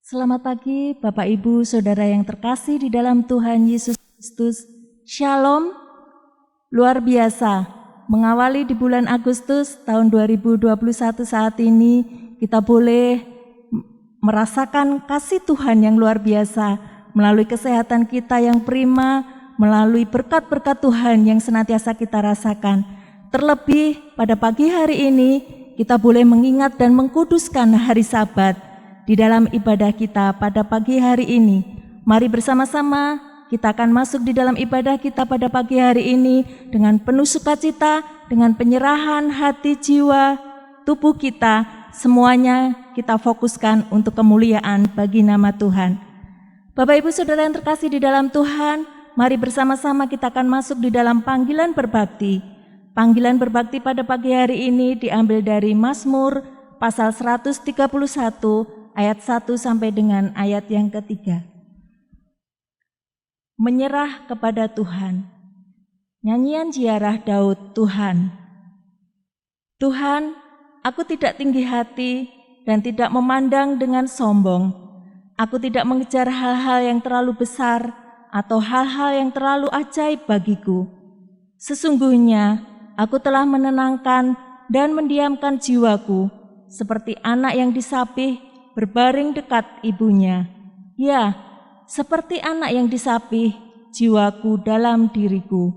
Selamat pagi Bapak Ibu Saudara yang terkasih di dalam Tuhan Yesus Kristus. Shalom. Luar biasa, mengawali di bulan Agustus tahun 2021 saat ini kita boleh merasakan kasih Tuhan yang luar biasa melalui kesehatan kita yang prima, melalui berkat-berkat Tuhan yang senantiasa kita rasakan. Terlebih pada pagi hari ini kita boleh mengingat dan mengkuduskan hari Sabat di dalam ibadah kita pada pagi hari ini. Mari bersama-sama kita akan masuk di dalam ibadah kita pada pagi hari ini dengan penuh sukacita, dengan penyerahan hati, jiwa, tubuh kita, semuanya kita fokuskan untuk kemuliaan bagi nama Tuhan. Bapak Ibu Saudara yang terkasih di dalam Tuhan, mari bersama-sama kita akan masuk di dalam panggilan berbakti. Panggilan berbakti pada pagi hari ini diambil dari Mazmur pasal 131 ayat 1 sampai dengan ayat yang ketiga. Menyerah kepada Tuhan. Nyanyian ziarah Daud. Tuhan, aku tidak tinggi hati dan tidak memandang dengan sombong. Aku tidak mengejar hal-hal yang terlalu besar atau hal-hal yang terlalu ajaib bagiku. Sesungguhnya aku telah menenangkan dan mendiamkan jiwaku seperti anak yang disapih berbaring dekat ibunya. Ya, seperti anak yang disapih, jiwaku dalam diriku.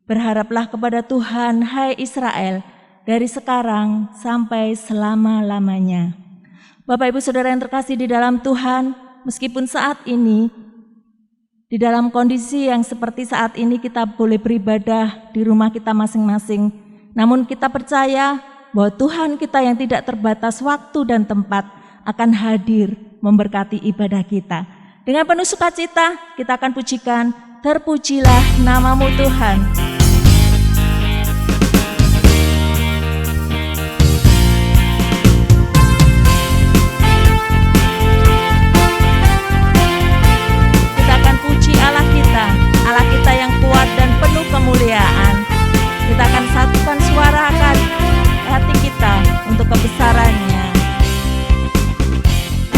Berharaplah kepada Tuhan, hai Israel, dari sekarang sampai selama-lamanya. Bapak Ibu Saudara yang terkasih di dalam Tuhan, meskipun saat ini, di dalam kondisi yang seperti saat ini kita boleh beribadah di rumah kita masing-masing, namun kita percaya bahwa Tuhan kita yang tidak terbatas waktu dan tempat akan hadir memberkati ibadah kita. Dengan penuh sukacita kita akan pujikan, terpujilah namamu Tuhan. Kita akan puji Allah kita yang kuat dan penuh kemuliaan. Kita akan satukan suara akan hati kita untuk kebesarannya.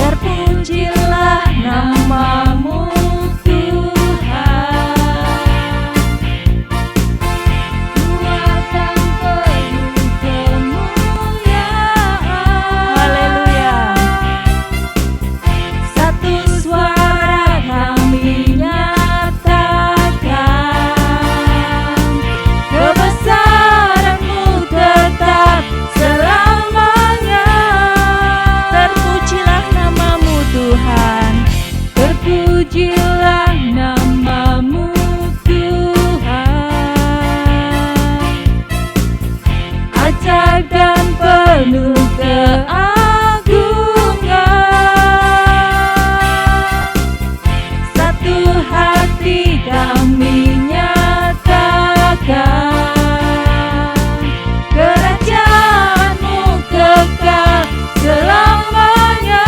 Terpujilah namamu Tuhan, kuat dan penuh kemuliaan. Haleluya. Satu suara kami nyatakan, kebesaran-Mu tetap selamanya. Terpujilah namamu Tuhan, terpujilah namamu Tuhan, ajaib dan penuh keagungan. Satu hati kami nyatakan, kerajaan-Mu kekal selamanya.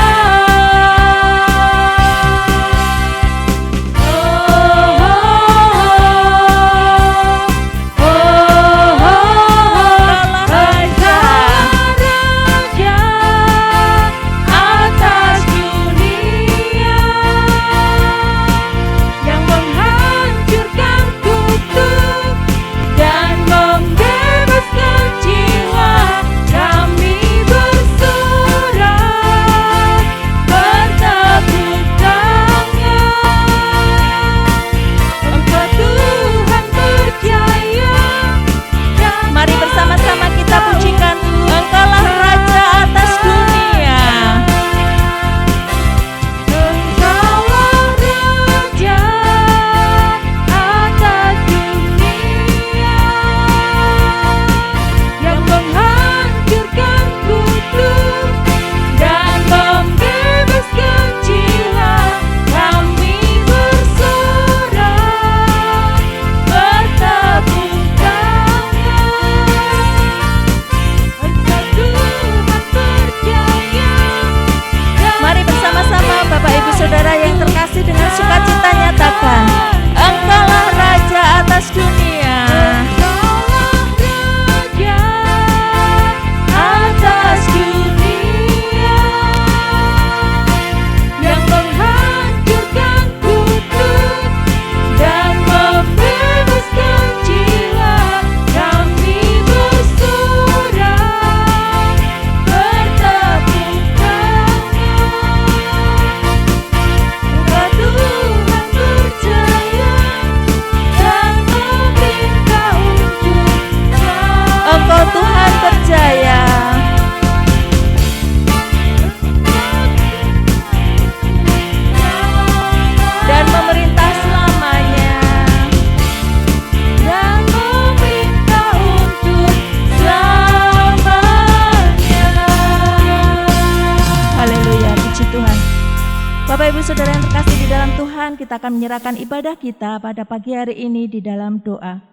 saudara yang terkasih di dalam Tuhan, kita akan menyerahkan ibadah kita pada pagi hari ini di dalam doa.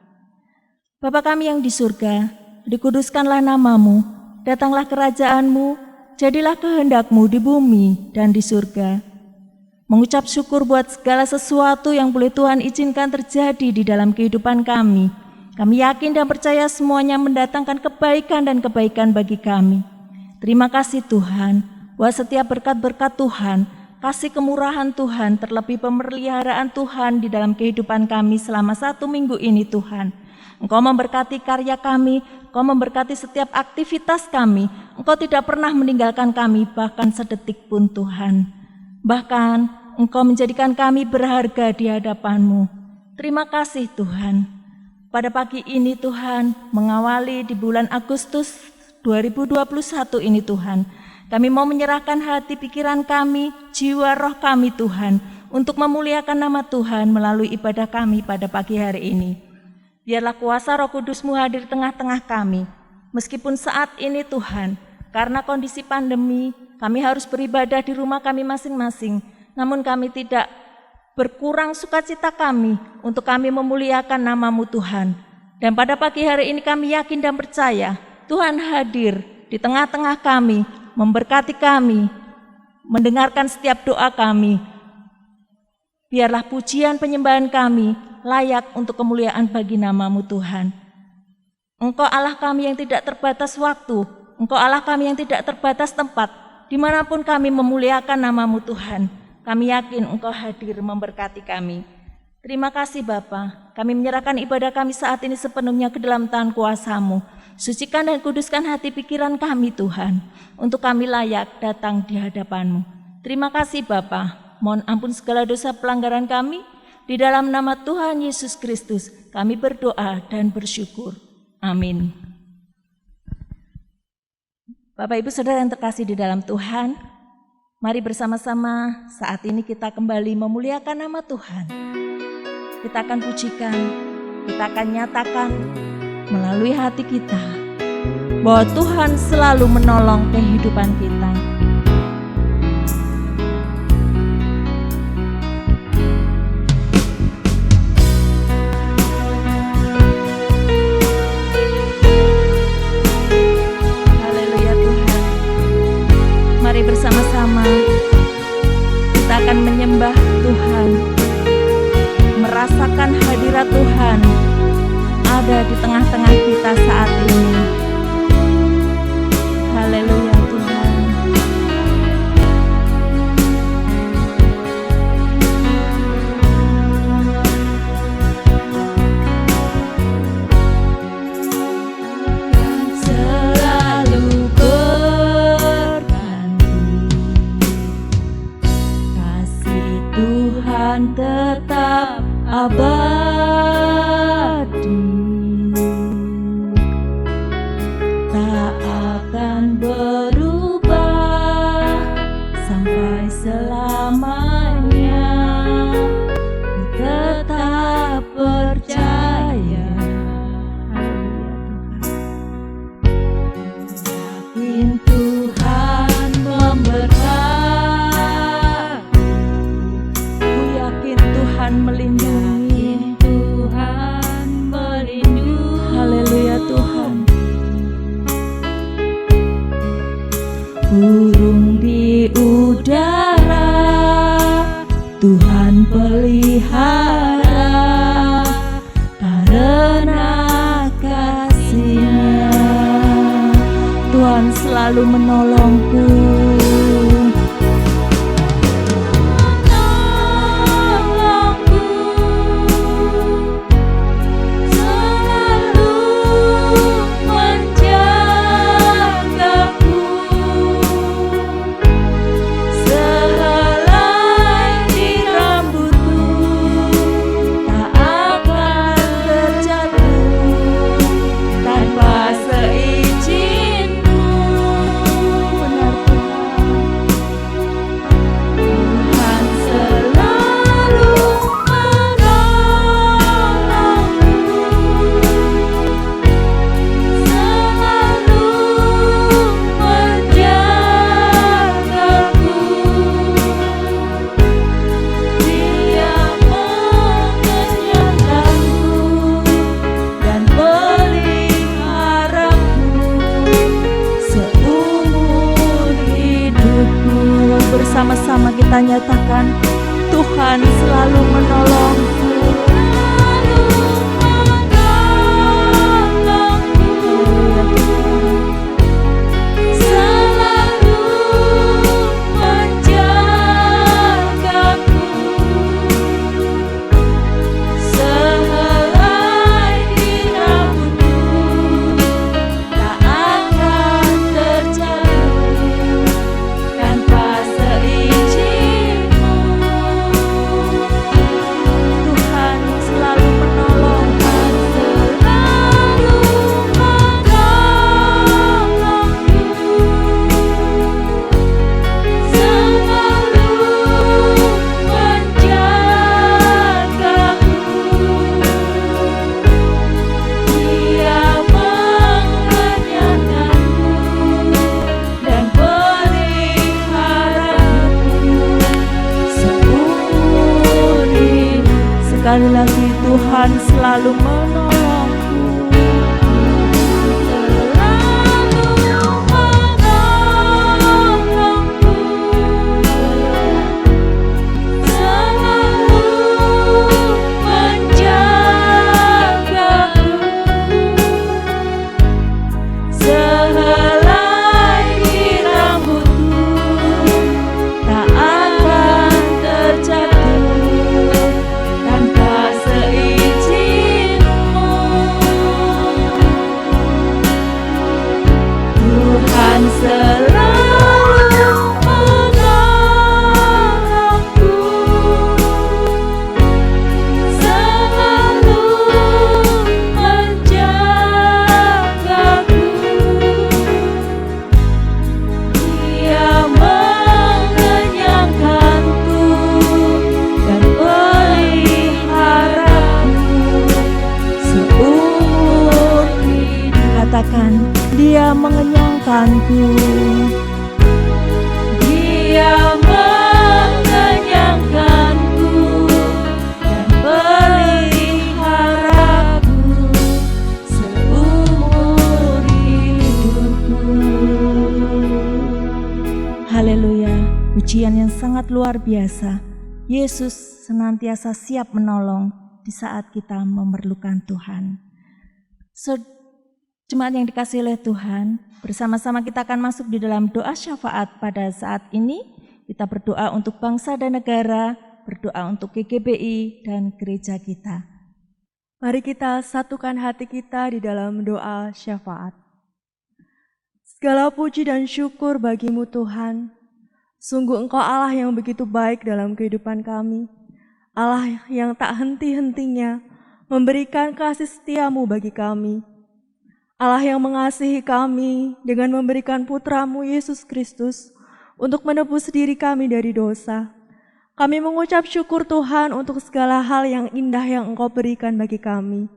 Bapa kami yang di surga, dikuduskanlah namamu, datanglah kerajaanmu, jadilah kehendakmu di bumi dan di surga. Mengucap syukur buat segala sesuatu yang boleh Tuhan izinkan terjadi di dalam kehidupan kami. Kami yakin dan percaya semuanya mendatangkan kebaikan dan kebaikan bagi kami. Terima kasih Tuhan, bahwa setiap berkat-berkat Tuhan, kasih kemurahan Tuhan, terlebih pemeliharaan Tuhan di dalam kehidupan kami selama 1 minggu ini Tuhan. Engkau memberkati karya kami, Engkau memberkati setiap aktivitas kami, Engkau tidak pernah meninggalkan kami bahkan sedetik pun Tuhan. Bahkan Engkau menjadikan kami berharga di hadapan-Mu. Terima kasih Tuhan. Pada pagi ini Tuhan, mengawali di bulan Agustus 2021 ini Tuhan, kami mau menyerahkan hati pikiran kami, jiwa roh kami Tuhan, untuk memuliakan nama Tuhan melalui ibadah kami pada pagi hari ini. Biarlah kuasa Roh Kudus-Mu hadir tengah-tengah kami. Meskipun saat ini Tuhan, karena kondisi pandemi, kami harus beribadah di rumah kami masing-masing. Namun kami tidak berkurang sukacita kami untuk kami memuliakan nama-Mu Tuhan. Dan pada pagi hari ini kami yakin dan percaya, Tuhan hadir di tengah-tengah kami, memberkati kami, mendengarkan setiap doa kami. Biarlah pujian penyembahan kami layak untuk kemuliaan bagi nama-Mu Tuhan. Engkau Allah kami yang tidak terbatas waktu, Engkau Allah kami yang tidak terbatas tempat, dimanapun kami memuliakan nama-Mu Tuhan. Kami yakin Engkau hadir memberkati kami. Terima kasih Bapa, kami menyerahkan ibadah kami saat ini sepenuhnya ke dalam tangan kuasa-Mu. Sucikan dan kuduskan hati pikiran kami Tuhan, untuk kami layak datang di hadapan-Mu. Terima kasih Bapa, mohon ampun segala dosa pelanggaran kami, di dalam nama Tuhan Yesus Kristus kami berdoa dan bersyukur. Amin. Bapak Ibu Saudara yang terkasih di dalam Tuhan, mari bersama-sama saat ini kita kembali memuliakan nama Tuhan. Kita akan pujikan, kita akan nyatakan melalui hati kita bahwa Tuhan selalu menolong kehidupan kita. Haleluya Tuhan. Mari bersama-sama kita akan menyembah Tuhan, merasakan hadirat Tuhan ada di tengah-tengah kita saat ini. Haleluya Tuhan. Selalu berganti, kasih Tuhan tetap abadi, tak akan berubah sampai selamanya. Ku tetap percaya, yakin Tuhan memberkati, ku yakin Tuhan melindungi, Tuhan melindungi. Haleluya Tuhan. Burung di udara Tuhan pelihara, karena kasih-Nya Tuhan selalu menolongku. Tanpa seizin-Mu, benar Tuhan. bersama-sama kita nyatakan, Tuhan selalu menolong. Sekali lagi, Tuhan selalu menolongku. Dia mengenyangkanku. Dia mengenyangkanku dan peliharaku seumur hidupku. Haleluya, pujian yang sangat luar biasa. Yesus senantiasa siap menolong di saat kita memerlukan Tuhan. Jemaat yang dikasihi oleh Tuhan, bersama-sama kita akan masuk di dalam doa syafaat pada saat ini. Kita berdoa untuk bangsa dan negara, berdoa untuk GGBI dan gereja kita. Mari kita satukan hati kita di dalam doa syafaat. Segala puji dan syukur bagimu Tuhan. Sungguh Engkau Allah yang begitu baik dalam kehidupan kami. Allah yang tak henti-hentinya memberikan kasih setiamu bagi kami. Allah yang mengasihi kami dengan memberikan putra-Mu Yesus Kristus untuk menebus diri kami dari dosa. Kami mengucap syukur Tuhan untuk segala hal yang indah yang Engkau berikan bagi kami.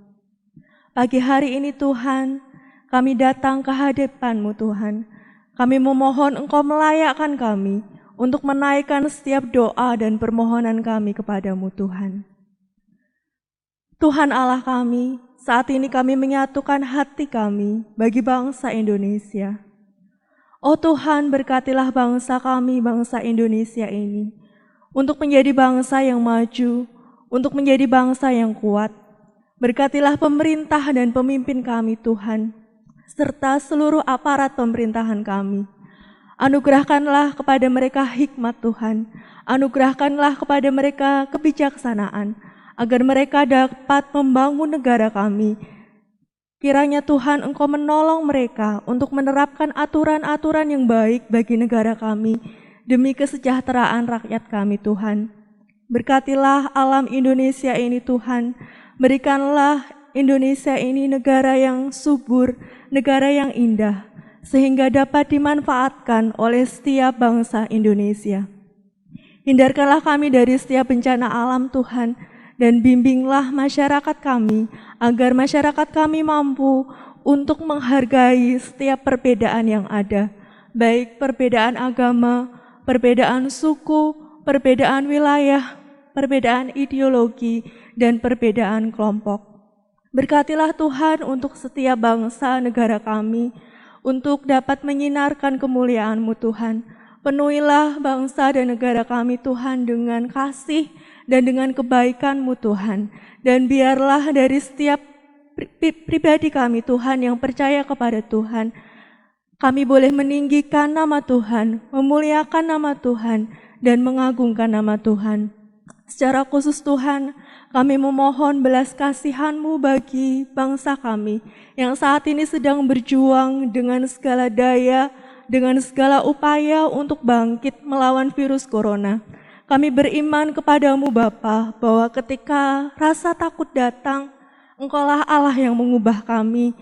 Pagi hari ini Tuhan, kami datang ke hadapan-Mu Tuhan. Kami memohon Engkau melayakkan kami untuk menaikkan setiap doa dan permohonan kami kepada-Mu Tuhan. Tuhan Allah kami, saat ini kami menyatukan hati kami bagi bangsa Indonesia. Oh Tuhan, berkatilah bangsa kami, bangsa Indonesia ini, untuk menjadi bangsa yang maju, untuk menjadi bangsa yang kuat. Berkatilah pemerintah dan pemimpin kami Tuhan, serta seluruh aparat pemerintahan kami. Anugerahkanlah kepada mereka hikmat Tuhan, anugerahkanlah kepada mereka kebijaksanaan, agar mereka dapat membangun negara kami. Kiranya Tuhan Engkau menolong mereka untuk menerapkan aturan-aturan yang baik bagi negara kami, demi kesejahteraan rakyat kami Tuhan. Berkatilah alam Indonesia ini Tuhan, berikanlah Indonesia ini negara yang subur, negara yang indah, sehingga dapat dimanfaatkan oleh setiap bangsa Indonesia. Hindarkanlah kami dari setiap bencana alam Tuhan, dan bimbinglah masyarakat kami, agar masyarakat kami mampu untuk menghargai setiap perbedaan yang ada, baik perbedaan agama, perbedaan suku, perbedaan wilayah, perbedaan ideologi, dan perbedaan kelompok. Berkatilah Tuhan untuk setiap bangsa negara kami, untuk dapat menyinarkan kemuliaan-Mu Tuhan, Penuhilah bangsa dan negara kami Tuhan dengan kasih dan dengan kebaikan-Mu Tuhan. Dan biarlah dari setiap pribadi kami Tuhan yang percaya kepada Tuhan, kami boleh meninggikan nama Tuhan, memuliakan nama Tuhan, dan mengagungkan nama Tuhan. Secara khusus Tuhan, kami memohon belas kasihan-Mu bagi bangsa kami yang saat ini sedang berjuang dengan segala daya, dengan segala upaya untuk bangkit melawan virus corona. Kami beriman kepadamu Bapa, bahwa ketika rasa takut datang, Engkaulah Allah yang mengubah kami.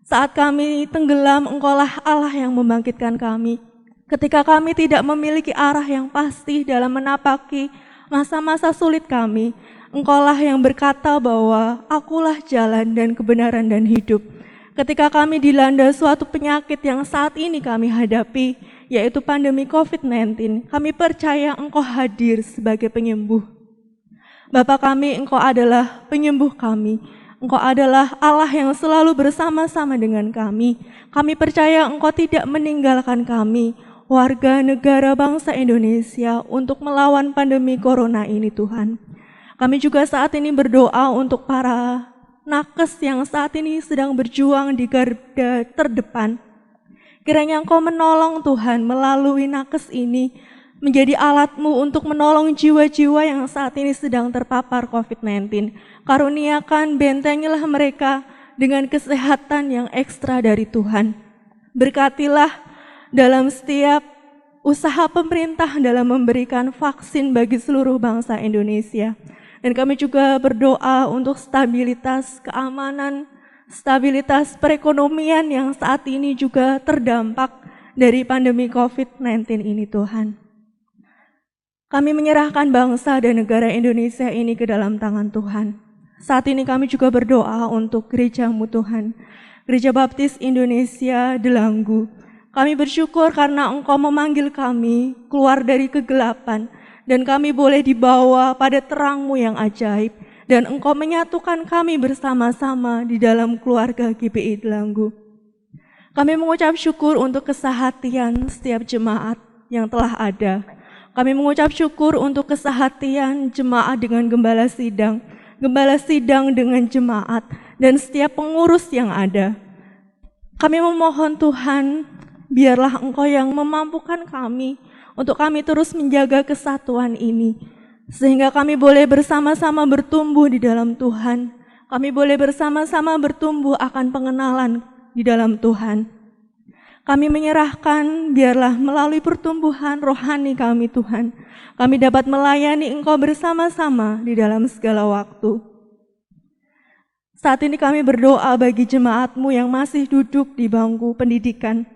Saat kami tenggelam, Engkaulah Allah yang membangkitkan kami. Ketika kami tidak memiliki arah yang pasti dalam menapaki masa-masa sulit kami, Engkaulah yang berkata bahwa akulah jalan dan kebenaran dan hidup. Ketika kami dilanda suatu penyakit yang saat ini kami hadapi, yaitu pandemi COVID-19, kami percaya Engkau hadir sebagai penyembuh. Bapa kami, Engkau adalah penyembuh kami. Engkau adalah Allah yang selalu bersama-sama dengan kami. Kami percaya Engkau tidak meninggalkan kami, warga negara bangsa Indonesia, untuk melawan pandemi corona ini Tuhan. Kami juga saat ini berdoa untuk para nakes yang saat ini sedang berjuang di garda terdepan. Kiranya Engkau menolong Tuhan melalui nakes ini, menjadi alat-Mu untuk menolong jiwa-jiwa yang saat ini sedang terpapar COVID-19. Karuniakan, bentengilah mereka dengan kesehatan yang ekstra dari Tuhan. Berkatilah dalam setiap usaha pemerintah dalam memberikan vaksin bagi seluruh bangsa Indonesia. Dan kami juga berdoa untuk stabilitas keamanan, stabilitas perekonomian yang saat ini juga terdampak dari pandemi COVID-19 ini Tuhan. Kami menyerahkan bangsa dan negara Indonesia ini ke dalam tangan Tuhan. Saat ini kami juga berdoa untuk gereja-Mu Tuhan, Gereja Baptis Indonesia Delanggu. Kami bersyukur karena Engkau memanggil kami keluar dari kegelapan, dan kami boleh dibawa pada terang-Mu yang ajaib, dan Engkau menyatukan kami bersama-sama di dalam keluarga GBI Delanggu. Kami mengucap syukur untuk kesehatian setiap jemaat yang telah ada. Kami mengucap syukur untuk kesehatian jemaat dengan gembala sidang dengan jemaat, dan setiap pengurus yang ada. Kami memohon Tuhan, biarlah Engkau yang memampukan kami untuk kami terus menjaga kesatuan ini, sehingga kami boleh bersama-sama bertumbuh di dalam Tuhan. Kami boleh bersama-sama bertumbuh akan pengenalan di dalam Tuhan. Kami menyerahkan, biarlah melalui pertumbuhan rohani kami Tuhan, kami dapat melayani Engkau bersama-sama di dalam segala waktu. Saat ini kami berdoa bagi jemaat-Mu yang masih duduk di bangku pendidikan.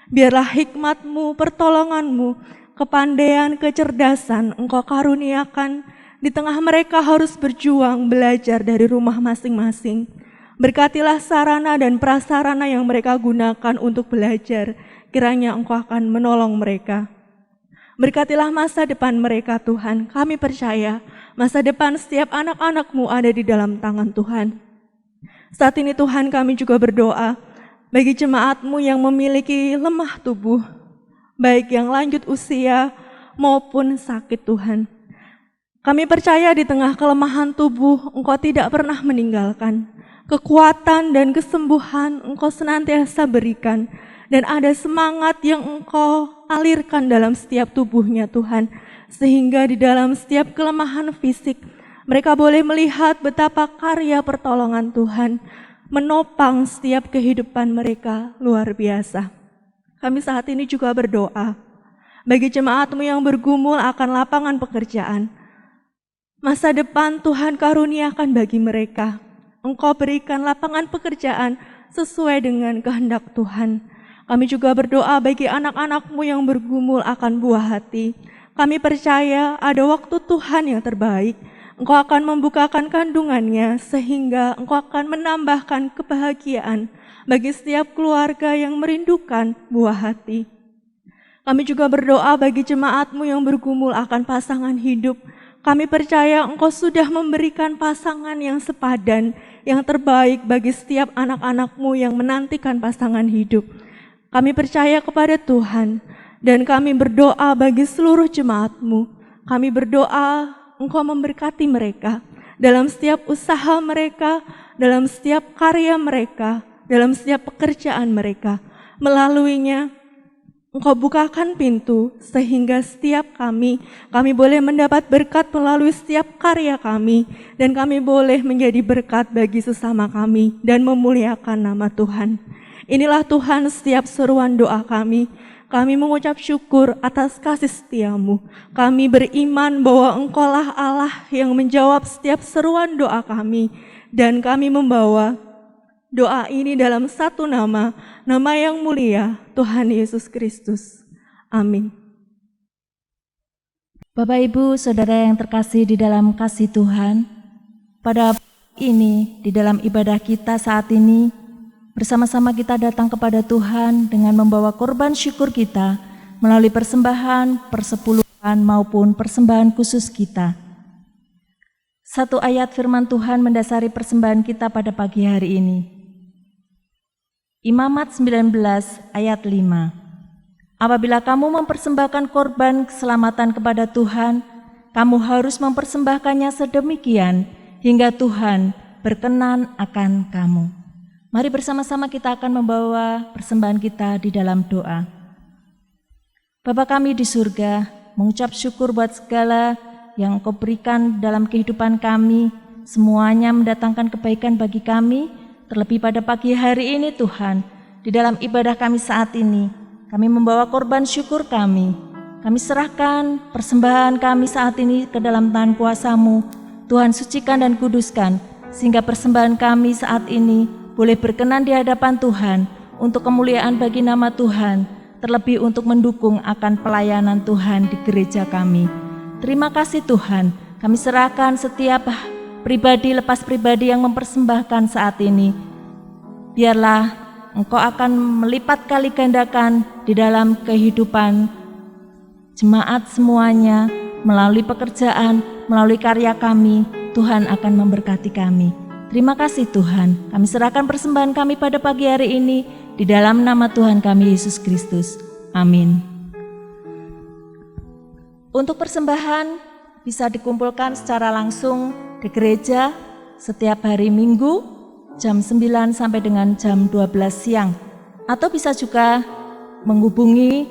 Biarlah hikmat-Mu, pertolongan-Mu, kepandaian, kecerdasan Engkau karuniakan. Di tengah mereka harus berjuang belajar dari rumah masing-masing. Berkatilah sarana dan prasarana yang mereka gunakan untuk belajar. Kiranya Engkau akan menolong mereka. Berkatilah masa depan mereka Tuhan. Kami percaya masa depan setiap anak-anak-Mu ada di dalam tangan Tuhan. Saat ini Tuhan, kami juga berdoa bagi jemaat-Mu yang memiliki lemah tubuh, baik yang lanjut usia maupun sakit Tuhan. Kami percaya di tengah kelemahan tubuh, Engkau tidak pernah meninggalkan. Kekuatan dan kesembuhan Engkau senantiasa berikan, dan ada semangat yang Engkau alirkan dalam setiap tubuhnya Tuhan, sehingga di dalam setiap kelemahan fisik, mereka boleh melihat betapa karya pertolongan Tuhan menopang setiap kehidupan mereka luar biasa. Kami saat ini juga berdoa bagi jemaat-Mu yang bergumul akan lapangan pekerjaan. Masa depan Tuhan karuniakan bagi mereka. Engkau berikan lapangan pekerjaan sesuai dengan kehendak Tuhan. Kami juga berdoa bagi anak-anak-Mu yang bergumul akan buah hati. Kami percaya ada waktu Tuhan yang terbaik. Engkau akan membukakan kandungannya sehingga Engkau akan menambahkan kebahagiaan bagi setiap keluarga yang merindukan buah hati. Kami juga berdoa bagi jemaat-Mu yang bergumul akan pasangan hidup. Kami percaya Engkau sudah memberikan pasangan yang sepadan, yang terbaik bagi setiap anak-anak-Mu yang menantikan pasangan hidup. Kami percaya kepada Tuhan, Dan kami berdoa bagi seluruh jemaat-Mu. Kami berdoa Engkau memberkati mereka dalam setiap usaha mereka, dalam setiap karya mereka, dalam setiap pekerjaan mereka. Melaluinya Engkau bukakan pintu sehingga setiap kami boleh mendapat berkat melalui setiap karya kami, dan kami boleh menjadi berkat bagi sesama kami dan memuliakan nama Tuhan. Inilah Tuhan setiap seruan doa kami. Kami mengucap syukur atas kasih setia-Mu. Kami beriman bahwa Engkaulah Allah yang menjawab setiap seruan doa kami, dan kami membawa doa ini dalam satu nama yang mulia, Tuhan Yesus Kristus. Amin. Bapak, Ibu, Saudara yang terkasih di dalam kasih Tuhan, pada ini di dalam ibadah kita saat ini, bersama-sama kita datang kepada Tuhan dengan membawa korban syukur kita melalui persembahan, persepuluhan maupun persembahan khusus kita. Satu ayat firman Tuhan mendasari persembahan kita pada pagi hari ini. Imamat 19 ayat 5. Apabila kamu mempersembahkan korban keselamatan kepada Tuhan, kamu harus mempersembahkannya sedemikian hingga Tuhan berkenan akan kamu. Mari bersama-sama kita akan membawa persembahan kita di dalam doa. Bapa kami di surga, mengucap syukur buat segala yang Engkau berikan dalam kehidupan kami, semuanya mendatangkan kebaikan bagi kami. Terlebih pada pagi hari ini Tuhan, di dalam ibadah kami saat ini, kami membawa korban syukur kami. Kami serahkan persembahan kami saat ini ke dalam tangan kuasa-Mu. Tuhan sucikan dan kuduskan, sehingga persembahan kami saat ini boleh berkenan di hadapan Tuhan untuk kemuliaan bagi nama Tuhan, terlebih untuk mendukung akan pelayanan Tuhan di gereja kami. Terima kasih Tuhan, kami serahkan setiap pribadi lepas pribadi yang mempersembahkan saat ini. Biarlah Engkau akan melipat kali gandakan di dalam kehidupan jemaat semuanya, melalui pekerjaan, melalui karya kami. Tuhan akan memberkati kami. Terima kasih Tuhan, kami serahkan persembahan kami pada pagi hari ini di dalam nama Tuhan kami Yesus Kristus. Amin. Untuk persembahan bisa dikumpulkan secara langsung di gereja setiap hari Minggu jam 9 sampai dengan jam 12 siang, atau bisa juga menghubungi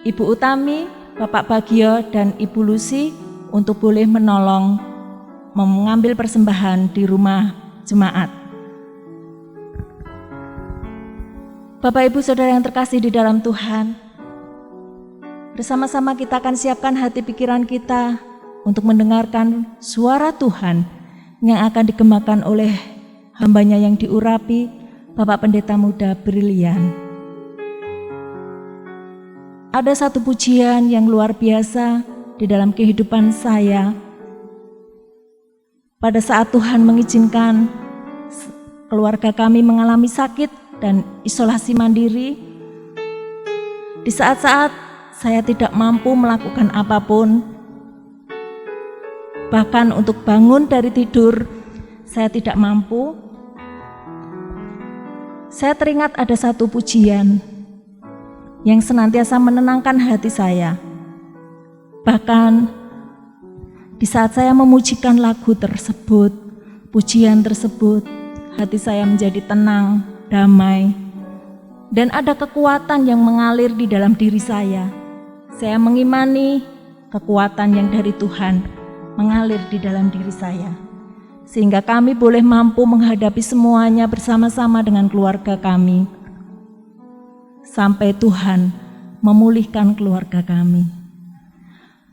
Ibu Utami, Bapak Bagio, dan Ibu Lucy untuk boleh menolong mengambil persembahan di rumah jemaat. Bapak, Ibu, Saudara yang terkasih di dalam Tuhan, bersama-sama kita akan siapkan hati pikiran kita untuk mendengarkan suara Tuhan yang akan digemakan oleh hambanya yang diurapi, Bapak Pendeta Muda Brilian. Ada satu pujian yang luar biasa di dalam kehidupan saya. Pada saat Tuhan mengizinkan keluarga kami mengalami sakit dan isolasi mandiri, di saat-saat saya tidak mampu melakukan apapun, bahkan untuk bangun dari tidur saya tidak mampu. Saya teringat ada satu pujian yang senantiasa menenangkan hati saya. Bahkan di saat saya memujikan lagu tersebut, pujian tersebut, hati saya menjadi tenang, damai, dan ada kekuatan yang mengalir di dalam diri saya. Saya mengimani kekuatan yang dari Tuhan mengalir di dalam diri saya, sehingga kami boleh mampu menghadapi semuanya bersama-sama dengan keluarga kami, sampai Tuhan memulihkan keluarga kami.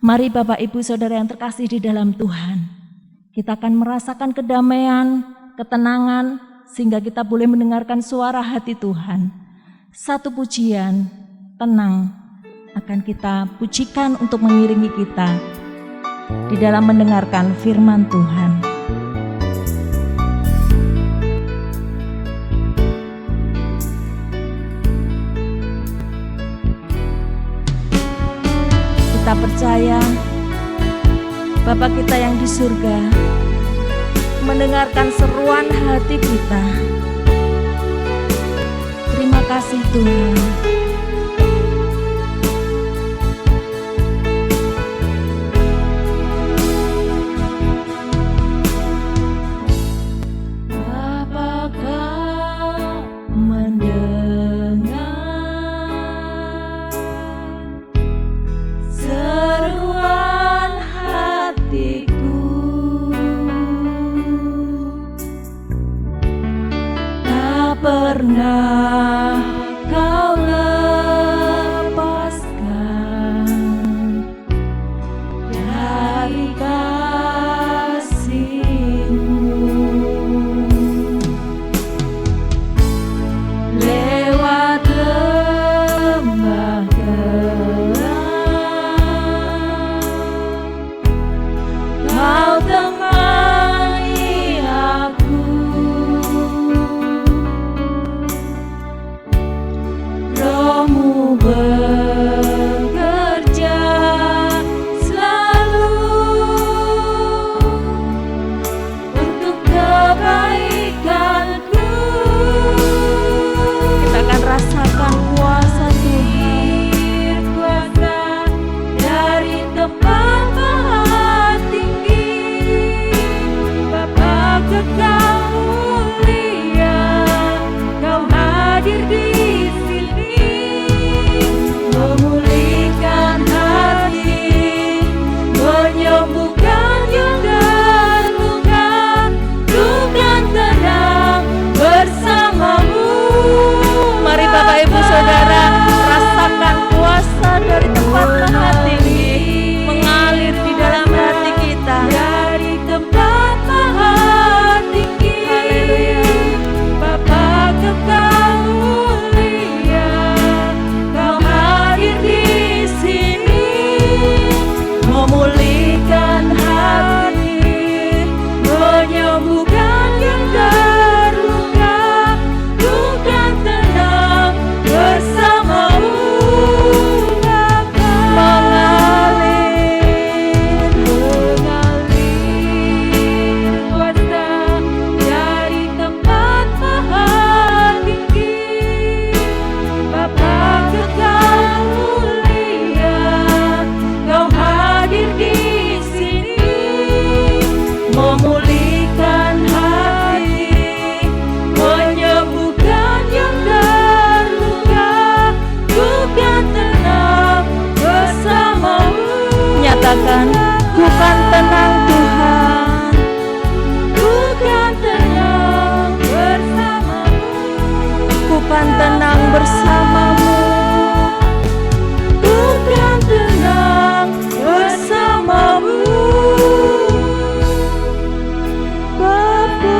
Mari Bapak, Ibu, Saudara yang terkasih di dalam Tuhan, kita akan merasakan kedamaian, ketenangan, sehingga kita boleh mendengarkan suara hati Tuhan. Satu pujian tenang akan kita pujikan untuk mengiringi kita di dalam mendengarkan firman Tuhan. Kita percaya Bapa kita yang di surga mendengarkan seruan hati kita. Terima kasih Tuhan. Roh-Mu bekerja selalu untuk kebaikanku. Kita akan rasakan kuasa Tuhan, kuasa dari tempat maha tinggi. Bapa kekal mulia, Kau hadir di sini, memulihkan hati, menyembuhkan yang terluka. Ku kan tenang bersamamu. Mari Bapak Ibu Saudara, rasakan kuasa dari tempat maha tinggi mengalir di dalam hati kita. Dari tempat maha tinggi, haleluya. Bapa kekal mulia, Kau hadir di sini, memulihkan hati, menyembuhkan yang terluka. Ku kan tenang bersamamu, Bapa. Mengalir kuasa dari tempat maha tinggi. Bapa kekal mulia, Kau hadir di sini, memulihkan hati, menyembuhkan yang terluka. Ku kan tenang bersamamu. Nyatakan, ku kan tenang Tuhan, ku kan tenang bersamamu. Ku kan tenang bersamamu, ku kan tenang bersamamu, Bapa.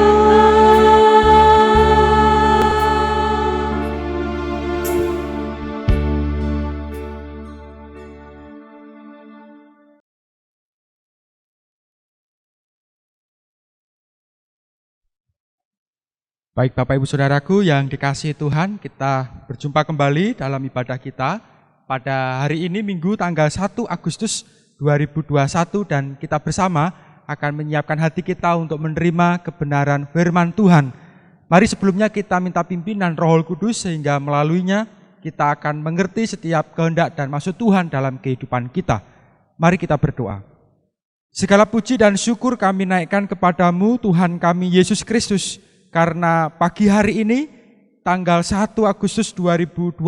Baik Bapak Ibu Saudaraku yang dikasihi Tuhan, kita berjumpa kembali dalam ibadah kita pada hari ini Minggu tanggal 1 Agustus 2021 dan kita bersama akan menyiapkan hati kita untuk menerima kebenaran firman Tuhan. Mari sebelumnya kita minta pimpinan Roh Kudus sehingga melaluinya kita akan mengerti setiap kehendak dan maksud Tuhan dalam kehidupan kita. Mari kita berdoa. Segala puji dan syukur kami naikkan kepadamu Tuhan kami Yesus Kristus, karena pagi hari ini, tanggal 1 Agustus 2021,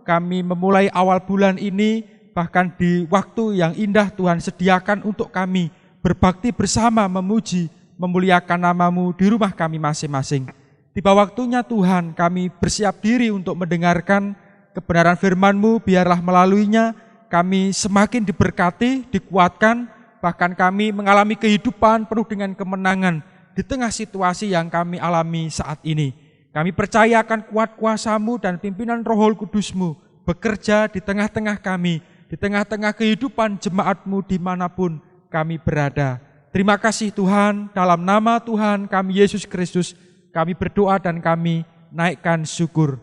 kami memulai awal bulan ini, bahkan di waktu yang indah Tuhan sediakan untuk kami berbakti bersama memuji, memuliakan nama-Mu di rumah kami masing-masing. Tiba waktunya Tuhan, kami bersiap diri untuk mendengarkan kebenaran firman-Mu, biarlah melaluinya kami semakin diberkati, dikuatkan, bahkan kami mengalami kehidupan penuh dengan kemenangan, di tengah situasi yang kami alami saat ini. Kami percaya akan kuat kuasa-Mu dan pimpinan Roh Kudus-Mu bekerja di tengah-tengah kami, di tengah-tengah kehidupan jemaat-Mu dimanapun kami berada. Terima kasih Tuhan, dalam nama Tuhan kami Yesus Kristus, kami berdoa dan kami naikkan syukur.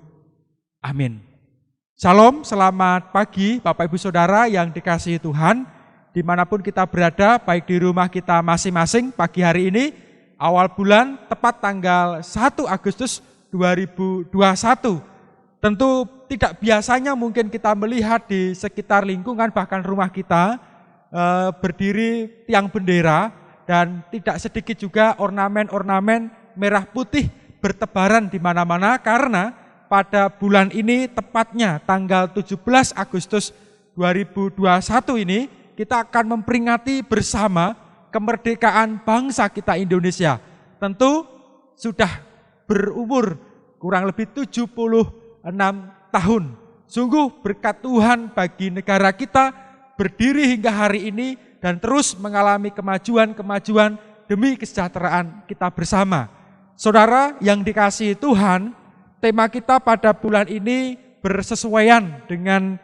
Amin. Shalom, selamat pagi Bapak Ibu Saudara yang dikasihi Tuhan, dimanapun kita berada, baik di rumah kita masing-masing pagi hari ini, awal bulan tepat tanggal 1 Agustus 2021. Tentu tidak biasanya mungkin kita melihat di sekitar lingkungan bahkan rumah kita berdiri tiang bendera dan tidak sedikit juga ornamen-ornamen merah putih bertebaran di mana-mana karena pada bulan ini tepatnya tanggal 17 Agustus 2021 ini kita akan memperingati bersama kemerdekaan bangsa kita Indonesia. Tentu sudah berumur kurang lebih 76 tahun. Sungguh berkat Tuhan bagi negara kita berdiri hingga hari ini dan terus mengalami kemajuan-kemajuan demi kesejahteraan kita bersama. Saudara yang dikasihi Tuhan, tema kita pada bulan ini bersesuaian dengan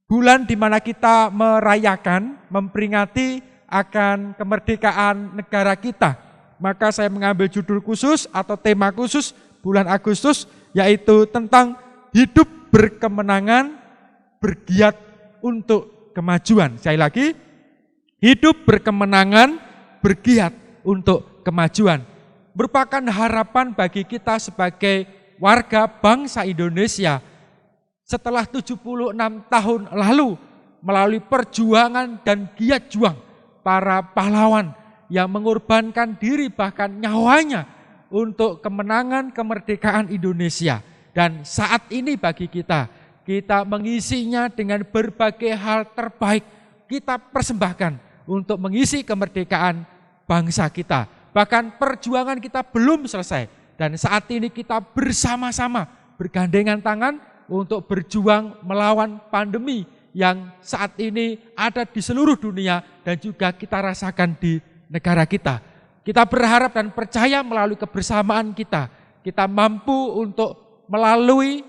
bulan di mana kita merayakan, memperingati akan kemerdekaan negara kita. Maka saya mengambil judul khusus atau tema khusus bulan Agustus, yaitu tentang hidup berkemenangan, bergiat untuk kemajuan. Sekali lagi, hidup berkemenangan, bergiat untuk kemajuan. Merupakan harapan bagi kita sebagai warga bangsa Indonesia. Setelah 76 tahun lalu, melalui perjuangan dan giat juang para pahlawan yang mengorbankan diri bahkan nyawanya untuk kemenangan kemerdekaan Indonesia. Dan saat ini bagi kita mengisinya dengan berbagai hal terbaik kita persembahkan untuk mengisi kemerdekaan bangsa kita. Bahkan perjuangan kita belum selesai dan saat ini kita bersama-sama bergandengan tangan untuk berjuang melawan pandemi yang saat ini ada di seluruh dunia dan juga kita rasakan di negara kita. Kita berharap dan percaya melalui kebersamaan kita mampu untuk melalui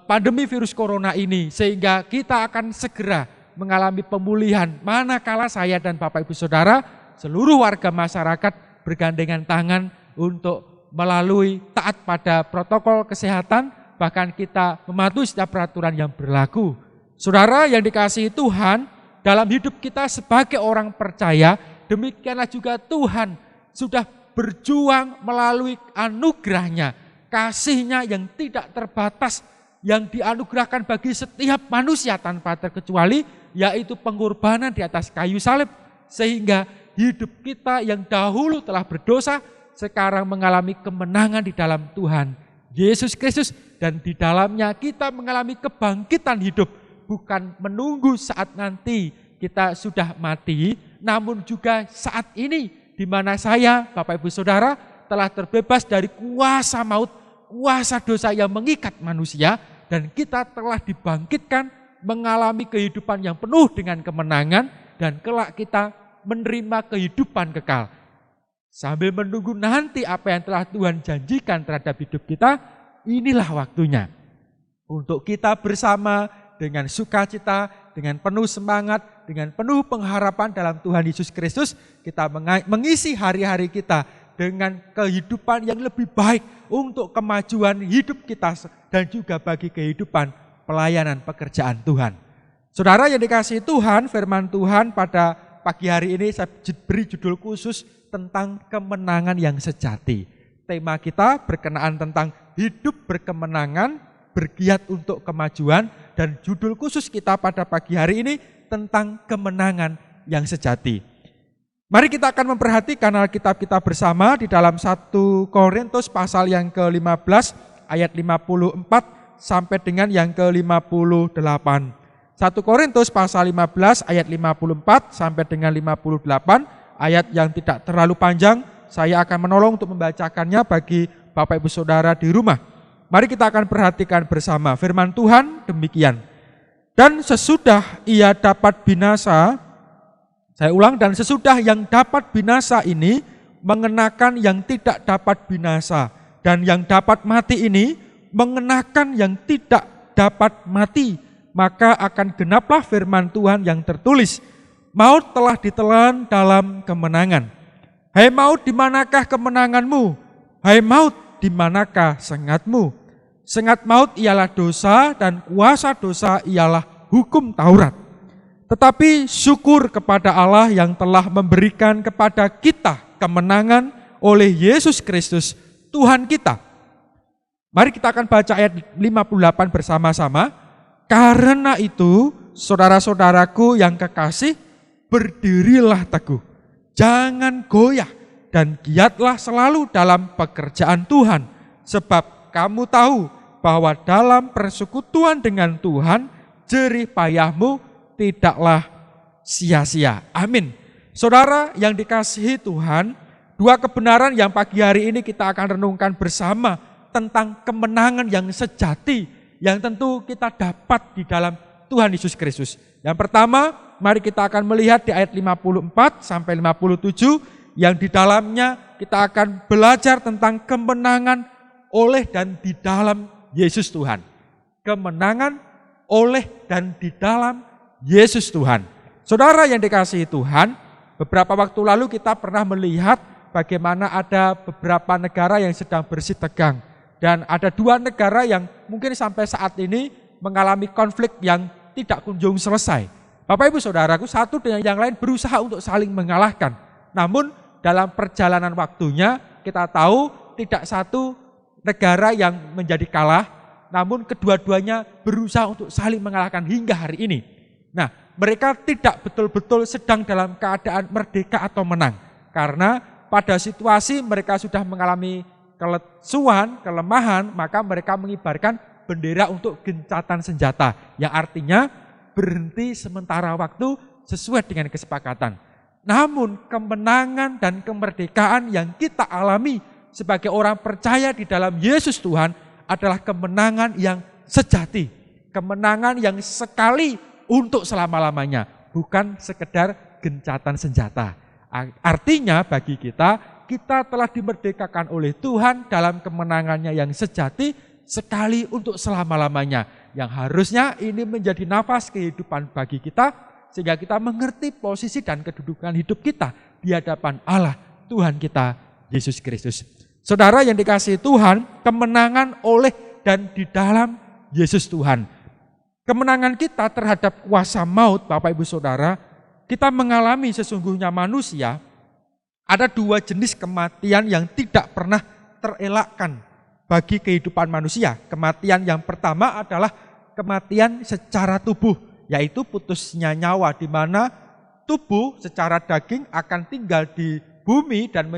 pandemi virus corona ini sehingga kita akan segera mengalami pemulihan manakala saya dan Bapak Ibu Saudara seluruh warga masyarakat bergandengan tangan untuk melalui taat pada protokol kesehatan, bahkan kita mematuhi setiap peraturan yang berlaku. Saudara yang dikasihi Tuhan, dalam hidup kita sebagai orang percaya, demikianlah juga Tuhan sudah berjuang melalui anugerahnya, kasih-Nya yang tidak terbatas, yang dianugerahkan bagi setiap manusia tanpa terkecuali, yaitu pengorbanan di atas kayu salib, sehingga hidup kita yang dahulu telah berdosa, sekarang mengalami kemenangan di dalam Tuhan Yesus Kristus, dan di dalamnya kita mengalami kebangkitan hidup, bukan menunggu saat nanti kita sudah mati, namun juga saat ini di mana saya, Bapak Ibu Saudara, telah terbebas dari kuasa maut, kuasa dosa yang mengikat manusia, dan kita telah dibangkitkan mengalami kehidupan yang penuh dengan kemenangan, dan kelak kita menerima kehidupan kekal. Sambil menunggu nanti apa yang telah Tuhan janjikan terhadap hidup kita, inilah waktunya untuk kita bersama dengan sukacita, dengan penuh semangat, dengan penuh pengharapan dalam Tuhan Yesus Kristus, kita mengisi hari-hari kita dengan kehidupan yang lebih baik untuk kemajuan hidup kita dan juga bagi kehidupan pelayanan pekerjaan Tuhan. Saudara yang dikasihi Tuhan, firman Tuhan pada pagi hari ini saya beri judul khusus tentang kemenangan yang sejati. Tema kita berkenaan tentang hidup berkemenangan, bergiat untuk kemajuan, dan judul khusus kita pada pagi hari ini tentang kemenangan yang sejati. Mari kita akan memperhatikan Alkitab kita bersama di dalam 1 Korintus pasal yang ke-15 ayat 54 sampai dengan yang ke-58. 1 Korintus pasal 15 ayat 54 sampai dengan 58, ayat yang tidak terlalu panjang, saya akan menolong untuk membacakannya bagi Bapak Ibu Saudara di rumah. Mari kita akan perhatikan bersama firman Tuhan demikian. Dan sesudah ia dapat binasa, saya ulang, dan sesudah yang dapat binasa ini mengenakan yang tidak dapat binasa, dan yang dapat mati ini mengenakan yang tidak dapat mati. Maka akan genaplah firman Tuhan yang tertulis, maut telah ditelan dalam kemenangan. Hai maut, di manakah kemenanganmu? Hai maut, di manakah sengatmu? Sengat maut ialah dosa, dan kuasa dosa ialah hukum Taurat. Tetapi syukur kepada Allah yang telah memberikan kepada kita kemenangan oleh Yesus Kristus Tuhan kita. Mari kita akan baca ayat 58 bersama-sama. Karena itu, saudara-saudaraku yang kekasih, berdirilah teguh, jangan goyah, dan giatlah selalu dalam pekerjaan Tuhan. Sebab kamu tahu bahwa dalam persekutuan dengan Tuhan, jerih payahmu tidaklah sia-sia. Amin. Saudara yang dikasihi Tuhan, dua kebenaran yang pagi hari ini kita akan renungkan bersama tentang kemenangan yang sejati, yang tentu kita dapat di dalam Tuhan Yesus Kristus. Yang pertama, mari kita akan melihat di ayat 54 sampai 57, yang di dalamnya kita akan belajar tentang kemenangan oleh dan di dalam Yesus Tuhan. Kemenangan oleh dan di dalam Yesus Tuhan. Saudara yang dikasihi Tuhan, beberapa waktu lalu kita pernah melihat bagaimana ada beberapa negara yang sedang bersih tegang. Dan ada dua negara yang mungkin sampai saat ini mengalami konflik yang tidak kunjung selesai. Bapak Ibu Saudaraku, satu dengan yang lain berusaha untuk saling mengalahkan. Namun dalam perjalanan waktunya kita tahu tidak satu negara yang menjadi kalah, namun kedua-duanya berusaha untuk saling mengalahkan hingga hari ini. Nah, mereka tidak betul-betul sedang dalam keadaan merdeka atau menang. Karena pada situasi mereka sudah mengalami kelesuan, kelemahan, maka mereka mengibarkan bendera untuk gencatan senjata. Yang artinya berhenti sementara waktu sesuai dengan kesepakatan. Namun kemenangan dan kemerdekaan yang kita alami sebagai orang percaya di dalam Yesus Tuhan adalah kemenangan yang sejati. Kemenangan yang sekali untuk selama-lamanya. Bukan sekedar gencatan senjata. Artinya bagi kita telah dimerdekakan oleh Tuhan dalam kemenangannya yang sejati sekali untuk selama-lamanya. Yang harusnya ini menjadi nafas kehidupan bagi kita sehingga kita mengerti posisi dan kedudukan hidup kita di hadapan Allah Tuhan kita Yesus Kristus. Saudara yang dikasihi Tuhan, kemenangan oleh dan di dalam Yesus Tuhan. Kemenangan kita terhadap kuasa maut, Bapak Ibu Saudara, kita mengalami sesungguhnya manusia, ada dua jenis kematian yang tidak pernah terelakkan bagi kehidupan manusia. Kematian yang pertama adalah kematian secara tubuh, yaitu putusnya nyawa, di mana tubuh secara daging akan tinggal di bumi dan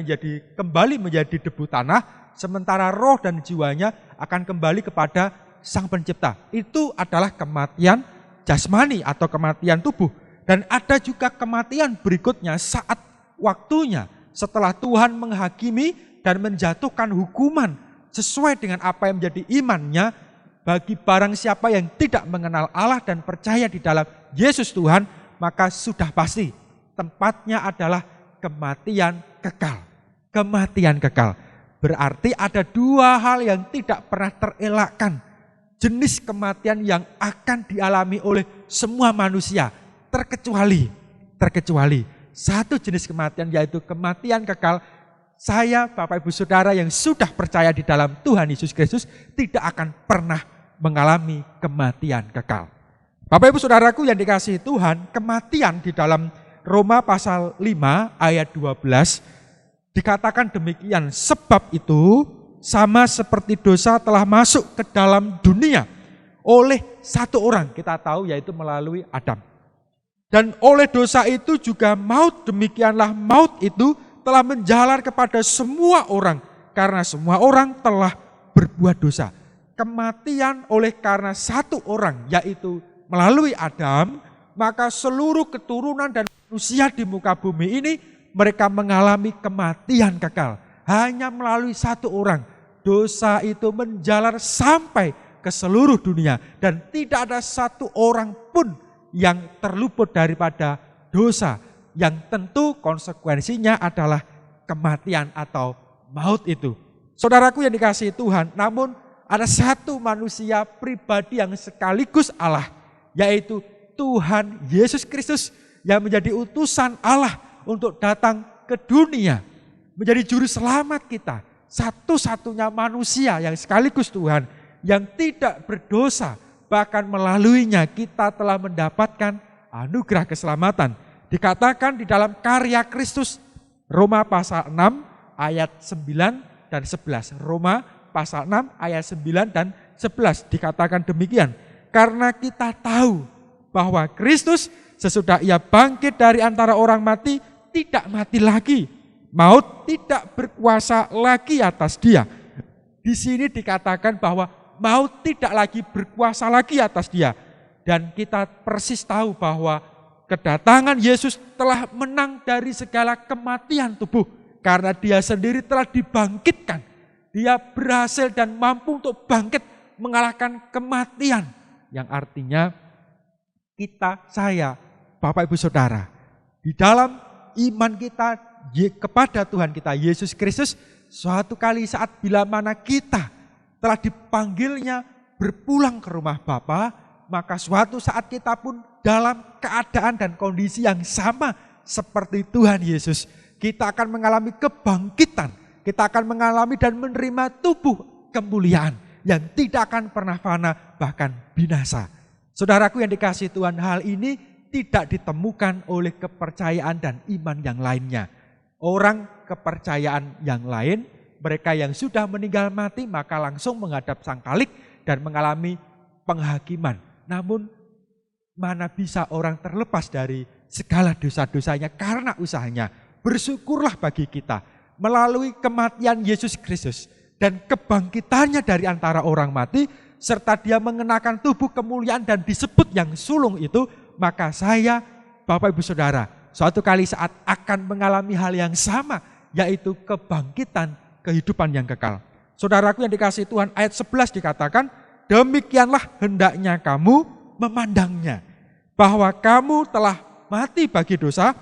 kembali menjadi debu tanah, sementara roh dan jiwanya akan kembali kepada Sang Pencipta. Itu adalah kematian jasmani atau kematian tubuh. Dan ada juga kematian berikutnya saat waktunya setelah Tuhan menghakimi dan menjatuhkan hukuman sesuai dengan apa yang menjadi imannya bagi barang siapa yang tidak mengenal Allah dan percaya di dalam Yesus Tuhan, maka sudah pasti tempatnya adalah kematian kekal. Kematian kekal. Berarti ada dua hal yang tidak pernah terelakkan. Jenis kematian yang akan dialami oleh semua manusia. Terkecuali satu jenis kematian, yaitu kematian kekal. Saya, Bapak Ibu Saudara yang sudah percaya di dalam Tuhan Yesus Kristus, tidak akan pernah mengalami kematian kekal. Bapak Ibu Saudaraku yang dikasihi Tuhan, kematian di dalam Roma pasal 5 ayat 12 dikatakan demikian, sebab itu sama seperti dosa telah masuk ke dalam dunia oleh satu orang, kita tahu, yaitu melalui Adam. Dan oleh dosa itu juga maut, demikianlah maut itu telah menjalar kepada semua orang, karena semua orang telah berbuat dosa. Kematian oleh karena satu orang, yaitu melalui Adam, maka seluruh keturunan dan manusia di muka bumi ini mereka mengalami kematian kekal. Hanya melalui satu orang, dosa itu menjalar sampai ke seluruh dunia dan tidak ada satu orang pun yang terluput daripada dosa, yang tentu konsekuensinya adalah kematian atau maut itu. Saudaraku yang dikasihi Tuhan, namun ada satu manusia pribadi yang sekaligus Allah, yaitu Tuhan Yesus Kristus yang menjadi utusan Allah untuk datang ke dunia, menjadi juru selamat kita, satu-satunya manusia yang sekaligus Tuhan, yang tidak berdosa. Bahkan melaluinya kita telah mendapatkan anugerah keselamatan. Dikatakan di dalam karya Kristus, Roma pasal 6 ayat 9 dan 11. Roma pasal 6 ayat 9 dan 11 dikatakan demikian. Karena kita tahu bahwa Kristus sesudah ia bangkit dari antara orang mati, tidak mati lagi. Maut tidak berkuasa lagi atas dia. Di sini dikatakan bahwa maut tidak lagi berkuasa lagi atas dia. Dan kita persis tahu bahwa kedatangan Yesus telah menang dari segala kematian tubuh. Karena dia sendiri telah dibangkitkan. Dia berhasil dan mampu untuk bangkit mengalahkan kematian. Yang artinya kita, saya, Bapak Ibu Saudara, di dalam iman kita kepada Tuhan kita Yesus Kristus, suatu kali saat bila mana kita telah dipanggilnya berpulang ke rumah Bapa, maka suatu saat kita pun dalam keadaan dan kondisi yang sama seperti Tuhan Yesus. Kita akan mengalami kebangkitan, kita akan mengalami dan menerima tubuh kemuliaan yang tidak akan pernah fana bahkan binasa. Saudaraku yang dikasihi Tuhan, hal ini tidak ditemukan oleh kepercayaan dan iman yang lainnya. Orang kepercayaan yang lain, mereka yang sudah meninggal mati maka langsung menghadap Sang Khalik dan mengalami penghakiman. Namun mana bisa orang terlepas dari segala dosa-dosanya karena usahanya. Bersyukurlah bagi kita melalui kematian Yesus Kristus dan kebangkitannya dari antara orang mati, serta dia mengenakan tubuh kemuliaan dan disebut yang sulung itu, maka saya, Bapak Ibu Saudara, suatu kali saat akan mengalami hal yang sama, yaitu kebangkitan kehidupan yang kekal. Saudaraku yang dikasihi Tuhan, ayat 11 dikatakan, demikianlah hendaknya kamu memandangnya, bahwa kamu telah mati bagi dosa,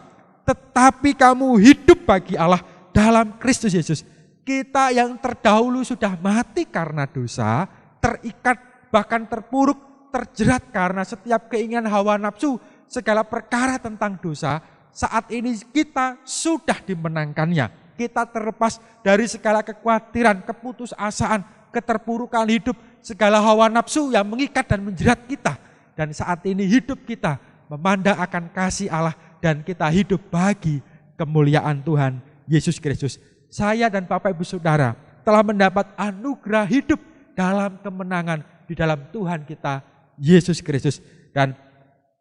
tetapi kamu hidup bagi Allah dalam Kristus Yesus. Kita yang terdahulu sudah mati karena dosa, terikat, bahkan terpuruk, terjerat karena setiap keinginan hawa nafsu, segala perkara tentang dosa, saat ini kita sudah dimenangkannya. Kita terlepas dari segala kekhawatiran, keputusasaan, keterpurukan hidup, segala hawa nafsu yang mengikat dan menjerat kita. Dan saat ini hidup kita memandang akan kasih Allah dan kita hidup bagi kemuliaan Tuhan Yesus Kristus. Saya dan Bapak Ibu Saudara telah mendapat anugerah hidup dalam kemenangan di dalam Tuhan kita Yesus Kristus. Dan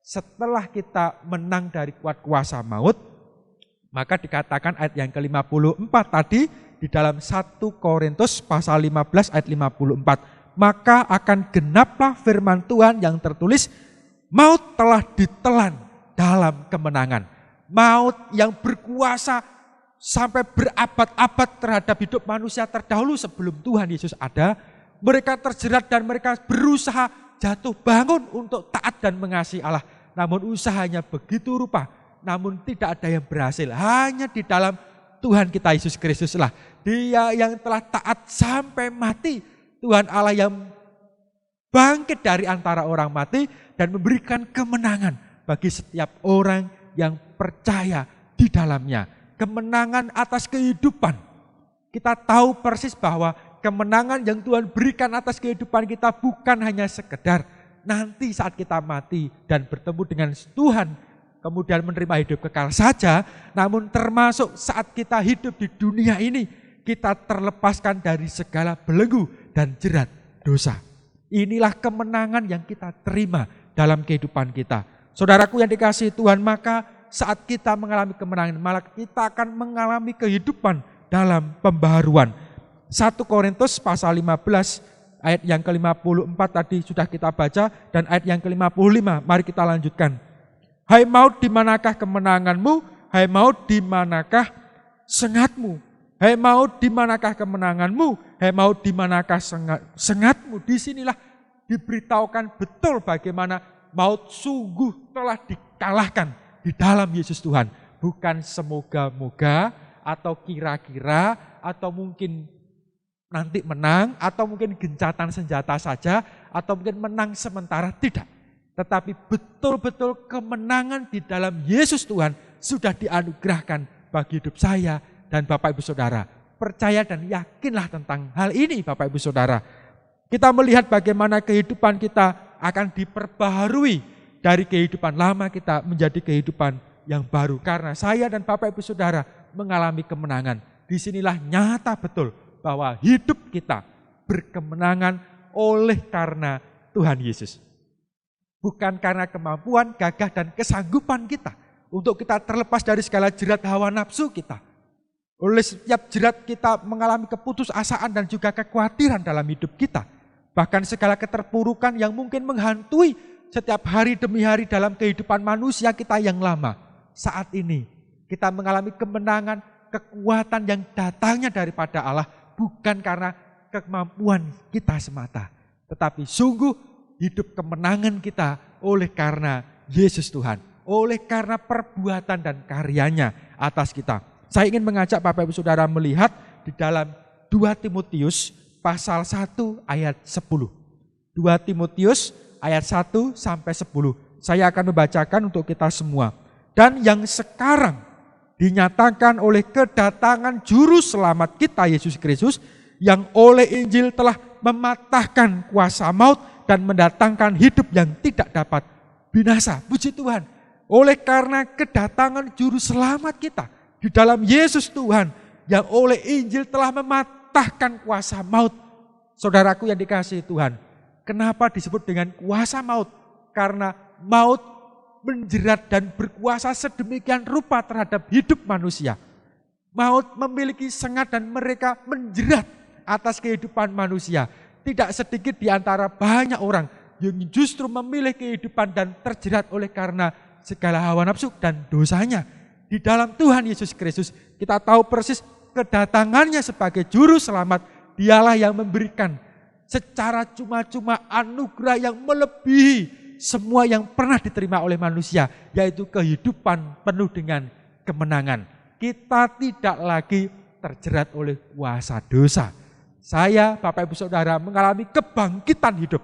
setelah kita menang dari kuat kuasa maut, maka dikatakan ayat yang ke-54 tadi di dalam 1 Korintus pasal 15 ayat 54. Maka akan genaplah firman Tuhan yang tertulis, maut telah ditelan dalam kemenangan. Maut yang berkuasa sampai berabad-abad terhadap hidup manusia terdahulu sebelum Tuhan Yesus ada, mereka terjerat dan mereka berusaha jatuh bangun untuk taat dan mengasihi Allah. Namun usahanya begitu rupa, namun tidak ada yang berhasil. Hanya di dalam Tuhan kita Yesus Kristus lah, Dia yang telah taat sampai mati. Tuhan Allah yang bangkit dari antara orang mati dan memberikan kemenangan bagi setiap orang yang percaya di dalamnya. Kemenangan atas kehidupan. Kita tahu persis bahwa kemenangan yang Tuhan berikan atas kehidupan kita bukan hanya sekedar nanti saat kita mati dan bertemu dengan Tuhan, kemudian menerima hidup kekal saja, namun termasuk saat kita hidup di dunia ini, kita terlepaskan dari segala belenggu dan jerat dosa. Inilah kemenangan yang kita terima dalam kehidupan kita. Saudaraku yang dikasihi Tuhan, maka saat kita mengalami kemenangan, malah kita akan mengalami kehidupan dalam pembaharuan. 1 Korintus pasal 15 ayat yang ke-54 tadi sudah kita baca, dan ayat yang ke-55 mari kita lanjutkan. Hai maut, di manakah kemenanganmu? Hai maut, di manakah sengatmu? Hai maut, di manakah kemenanganmu? Hai maut, di manakah sengatmu? Disinilah diberitahukan betul bagaimana maut sungguh telah dikalahkan di dalam Yesus Tuhan. Bukan semoga-moga atau kira-kira atau mungkin nanti menang atau mungkin gencatan senjata saja atau mungkin menang sementara, tidak. Tetapi betul-betul kemenangan di dalam Yesus Tuhan sudah dianugerahkan bagi hidup saya dan Bapak Ibu Saudara. Percaya dan yakinlah tentang hal ini Bapak Ibu Saudara. Kita melihat bagaimana kehidupan kita akan diperbaharui dari kehidupan lama kita menjadi kehidupan yang baru. Karena saya dan Bapak Ibu Saudara mengalami kemenangan. Disinilah nyata betul bahwa hidup kita berkemenangan oleh karena Tuhan Yesus. Bukan karena kemampuan, gagah dan kesanggupan kita untuk kita terlepas dari segala jerat hawa nafsu kita. Oleh setiap jerat kita mengalami keputusasaan dan juga kekhawatiran dalam hidup kita. Bahkan segala keterpurukan yang mungkin menghantui setiap hari demi hari dalam kehidupan manusia kita yang lama. Saat ini kita mengalami kemenangan, kekuatan yang datangnya daripada Allah. Bukan karena kemampuan kita semata. Tetapi sungguh hidup kemenangan kita oleh karena Yesus Tuhan. Oleh karena perbuatan dan karyanya atas kita. Saya ingin mengajak Bapak Ibu Saudara melihat di dalam 2 Timotius pasal 1 ayat 10. 2 Timotius ayat 1 sampai 10. Saya akan membacakan untuk kita semua. Dan yang sekarang dinyatakan oleh kedatangan juru selamat kita Yesus Kristus, yang oleh Injil telah mematahkan kuasa maut dan mendatangkan hidup yang tidak dapat binasa. Puji Tuhan. Oleh karena kedatangan juru selamat kita di dalam Yesus Tuhan, yang oleh Injil telah mematahkan kuasa maut. Saudaraku yang dikasihi Tuhan, kenapa disebut dengan kuasa maut? Karena maut menjerat dan berkuasa sedemikian rupa terhadap hidup manusia. Maut memiliki sengat dan mereka menjerat atas kehidupan manusia. Tidak sedikit di antara banyak orang yang justru memilih kehidupan dan terjerat oleh karena segala hawa nafsu dan dosanya. Di dalam Tuhan Yesus Kristus kita tahu persis kedatangannya sebagai juru selamat. Dialah yang memberikan secara cuma-cuma anugerah yang melebihi semua yang pernah diterima oleh manusia, yaitu kehidupan penuh dengan kemenangan. Kita tidak lagi terjerat oleh kuasa dosa. Saya, Bapak Ibu Saudara, mengalami kebangkitan hidup.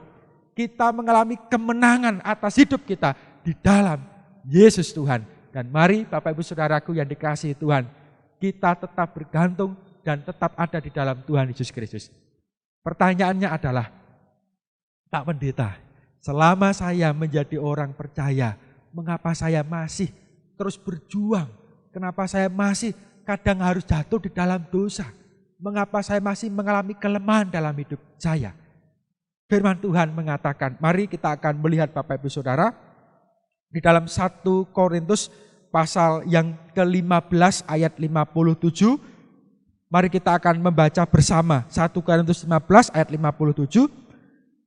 Kita mengalami kemenangan atas hidup kita di dalam Yesus Tuhan. Dan mari Bapak Ibu Saudaraku yang dikasihi Tuhan, kita tetap bergantung dan tetap ada di dalam Tuhan Yesus Kristus. Pertanyaannya adalah, Pak Pendeta, selama saya menjadi orang percaya, mengapa saya masih terus berjuang? Kenapa saya masih kadang harus jatuh di dalam dosa? Mengapa saya masih mengalami kelemahan dalam hidup saya? Firman Tuhan mengatakan, mari kita akan melihat Bapak Ibu Saudara, di dalam 1 Korintus pasal yang ke-15 ayat 57, mari kita akan membaca bersama 1 Korintus 15 ayat 57.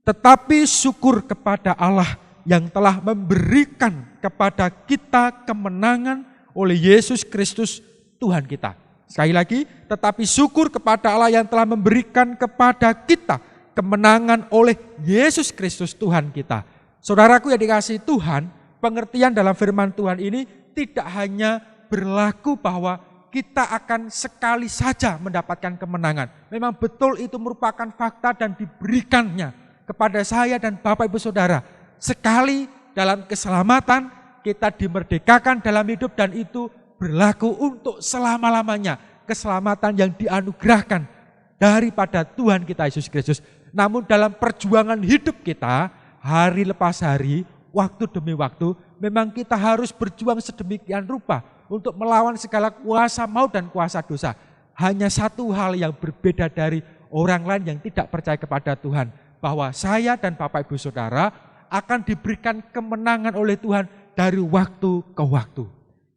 Tetapi syukur kepada Allah yang telah memberikan kepada kita kemenangan oleh Yesus Kristus Tuhan kita. Sekali lagi, tetapi syukur kepada Allah yang telah memberikan kepada kita kemenangan oleh Yesus Kristus Tuhan kita. Saudaraku yang dikasihi Tuhan, pengertian dalam firman Tuhan ini tidak hanya berlaku bahwa kita akan sekali saja mendapatkan kemenangan. Memang betul itu merupakan fakta dan diberikannya kepada saya dan Bapak Ibu Saudara. Sekali dalam keselamatan kita dimerdekakan dalam hidup dan itu berlaku untuk selama-lamanya. Keselamatan yang dianugerahkan daripada Tuhan kita Yesus Kristus. Namun dalam perjuangan hidup kita, hari lepas hari, waktu demi waktu, memang kita harus berjuang sedemikian rupa untuk melawan segala kuasa maut dan kuasa dosa. Hanya satu hal yang berbeda dari orang lain yang tidak percaya kepada Tuhan, bahwa saya dan Bapak Ibu Saudara akan diberikan kemenangan oleh Tuhan dari waktu ke waktu.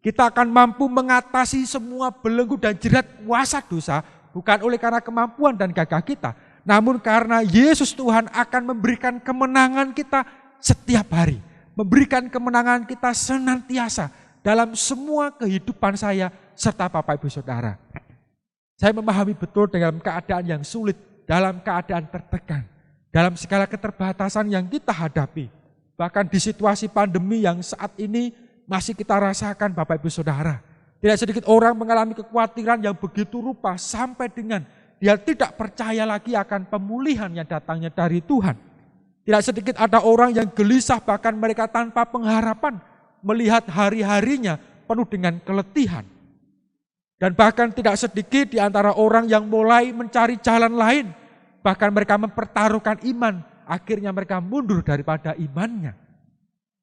Kita akan mampu mengatasi semua belenggu dan jerat kuasa dosa, bukan oleh karena kemampuan dan gagah kita, namun karena Yesus Tuhan akan memberikan kemenangan kita setiap hari, memberikan kemenangan kita senantiasa dalam semua kehidupan saya serta Bapak Ibu Saudara. Saya memahami betul dalam keadaan yang sulit, dalam keadaan tertekan, dalam segala keterbatasan yang kita hadapi. Bahkan di situasi pandemi yang saat ini masih kita rasakan Bapak Ibu Saudara. Tidak sedikit orang mengalami kekhawatiran yang begitu rupa sampai dengan dia tidak percaya lagi akan pemulihan yang datangnya dari Tuhan. Tidak sedikit ada orang yang gelisah, bahkan mereka tanpa pengharapan melihat hari-harinya penuh dengan keletihan. Dan bahkan tidak sedikit di antara orang yang mulai mencari jalan lain. Bahkan mereka mempertaruhkan iman, akhirnya mereka mundur daripada imannya.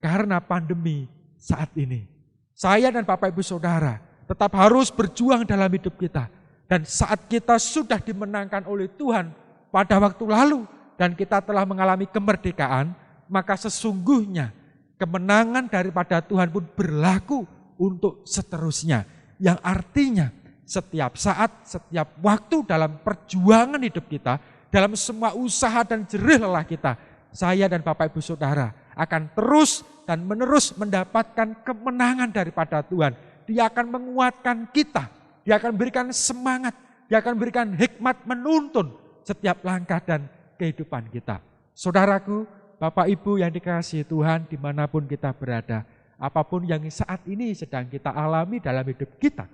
Karena pandemi saat ini. Saya dan Bapak Ibu Saudara tetap harus berjuang dalam hidup kita. Dan saat kita sudah dimenangkan oleh Tuhan pada waktu lalu dan kita telah mengalami kemerdekaan, maka sesungguhnya kemenangan daripada Tuhan pun berlaku untuk seterusnya. Yang artinya setiap saat, setiap waktu dalam perjuangan hidup kita, dalam semua usaha dan jerih lelah kita, saya dan Bapak Ibu Saudara akan terus dan menerus mendapatkan kemenangan daripada Tuhan. Dia akan menguatkan kita, Dia akan berikan semangat, Dia akan berikan hikmat menuntun setiap langkah dan kehidupan kita. Saudaraku, Bapak Ibu yang dikasihi Tuhan dimanapun kita berada, apapun yang saat ini sedang kita alami dalam hidup kita,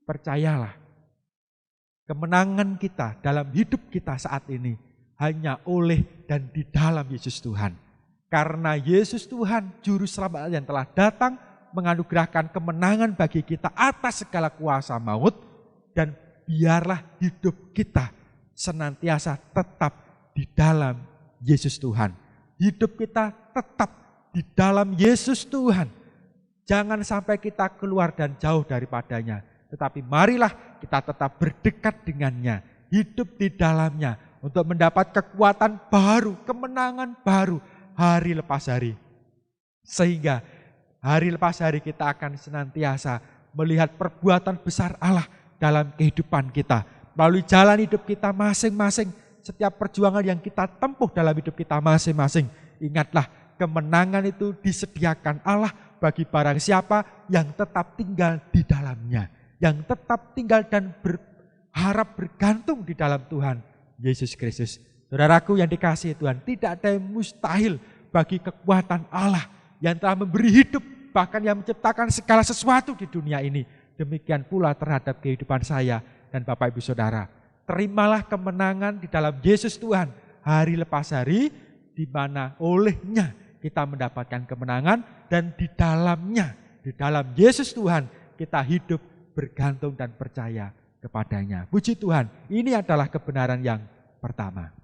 percayalah, kemenangan kita dalam hidup kita saat ini hanya oleh dan di dalam Yesus Tuhan. Karena Yesus Tuhan, Juru Selamat yang telah datang, menganugerahkan kemenangan bagi kita atas segala kuasa maut, dan biarlah hidup kita senantiasa tetap di dalam Yesus Tuhan. Hidup kita tetap di dalam Yesus Tuhan. Jangan sampai kita keluar dan jauh daripadanya. Tetapi marilah kita tetap berdekat dengannya. Hidup di dalamnya untuk mendapat kekuatan baru, kemenangan baru hari lepas hari. Sehingga hari lepas hari kita akan senantiasa melihat perbuatan besar Allah dalam kehidupan kita. Melalui jalan hidup kita masing-masing, setiap perjuangan yang kita tempuh dalam hidup kita masing-masing. Ingatlah, kemenangan itu disediakan Allah bagi barang siapa yang tetap tinggal di dalamnya. Yang tetap tinggal dan berharap bergantung di dalam Tuhan Yesus Kristus. Saudaraku yang dikasihi Tuhan, tidak ada yang mustahil bagi kekuatan Allah yang telah memberi hidup, bahkan yang menciptakan segala sesuatu di dunia ini. Demikian pula terhadap kehidupan saya dan Bapak Ibu Saudara. Terimalah kemenangan di dalam Yesus Tuhan hari lepas hari, di mana olehnya kita mendapatkan kemenangan, dan di dalamnya, di dalam Yesus Tuhan kita hidup bergantung dan percaya kepadanya. Puji Tuhan, ini adalah kebenaran yang pertama.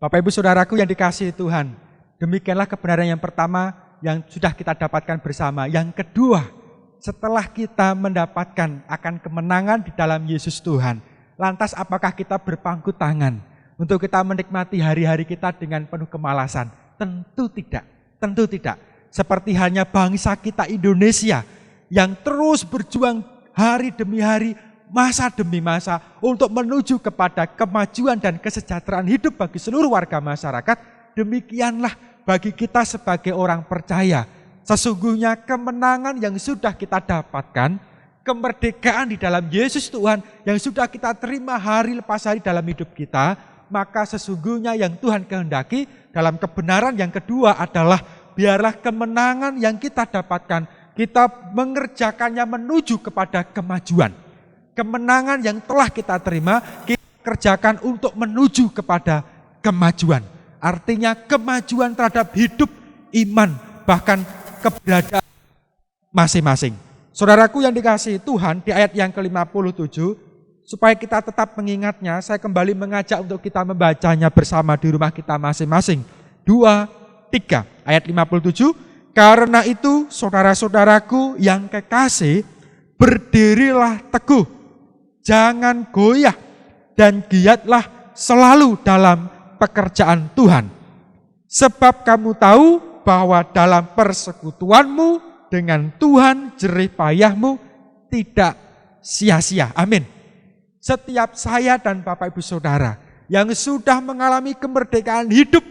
Bapak Ibu Saudaraku yang dikasihi Tuhan, demikianlah kebenaran yang pertama yang sudah kita dapatkan bersama. Yang kedua, setelah kita mendapatkan akan kemenangan di dalam Yesus Tuhan, lantas apakah kita berpangku tangan untuk kita menikmati hari-hari kita dengan penuh kemalasan? Tentu tidak, tentu tidak. Seperti halnya bangsa kita Indonesia yang terus berjuang hari demi hari, masa demi masa untuk menuju kepada kemajuan dan kesejahteraan hidup bagi seluruh warga masyarakat. Demikianlah bagi kita sebagai orang percaya. Sesungguhnya kemenangan yang sudah kita dapatkan, kemerdekaan di dalam Yesus Tuhan yang sudah kita terima hari lepas hari dalam hidup kita, maka sesungguhnya yang Tuhan kehendaki dalam kebenaran yang kedua adalah biarlah kemenangan yang kita dapatkan, kita mengerjakannya menuju kepada kemajuan. Kemenangan yang telah kita terima, kita kerjakan untuk menuju kepada kemajuan. Artinya kemajuan terhadap hidup, iman, bahkan keberadaan masing-masing. Saudaraku yang dikasihi Tuhan, di ayat yang ke-57, supaya kita tetap mengingatnya, saya kembali mengajak untuk kita membacanya bersama di rumah kita masing-masing. 2, 3, ayat 57. Karena itu saudara-saudaraku yang kekasih, berdirilah teguh, jangan goyah, dan giatlah selalu dalam pekerjaan Tuhan. Sebab kamu tahu bahwa dalam persekutuanmu dengan Tuhan jerih payahmu tidak sia-sia. Amin. Setiap saya dan Bapak Ibu Saudara yang sudah mengalami kemerdekaan hidup,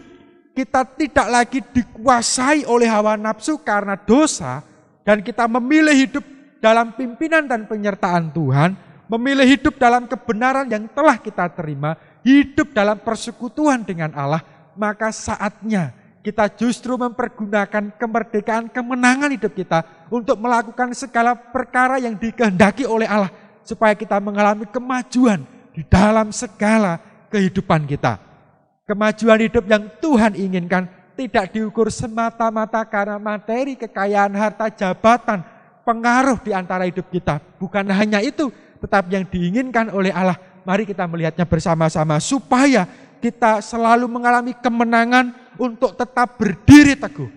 kita tidak lagi dikuasai oleh hawa nafsu karena dosa, dan kita memilih hidup dalam pimpinan dan penyertaan Tuhan, memilih hidup dalam kebenaran yang telah kita terima, hidup dalam persekutuan dengan Allah, maka saatnya kita justru mempergunakan kemerdekaan, kemenangan hidup kita untuk melakukan segala perkara yang dikehendaki oleh Allah, supaya kita mengalami kemajuan di dalam segala kehidupan kita. Kemajuan hidup yang Tuhan inginkan tidak diukur semata-mata karena materi, kekayaan, harta, jabatan, pengaruh di antara hidup kita. Bukan hanya itu, tetapi yang diinginkan oleh Allah, mari kita melihatnya bersama-sama supaya kita selalu mengalami kemenangan untuk tetap berdiri teguh.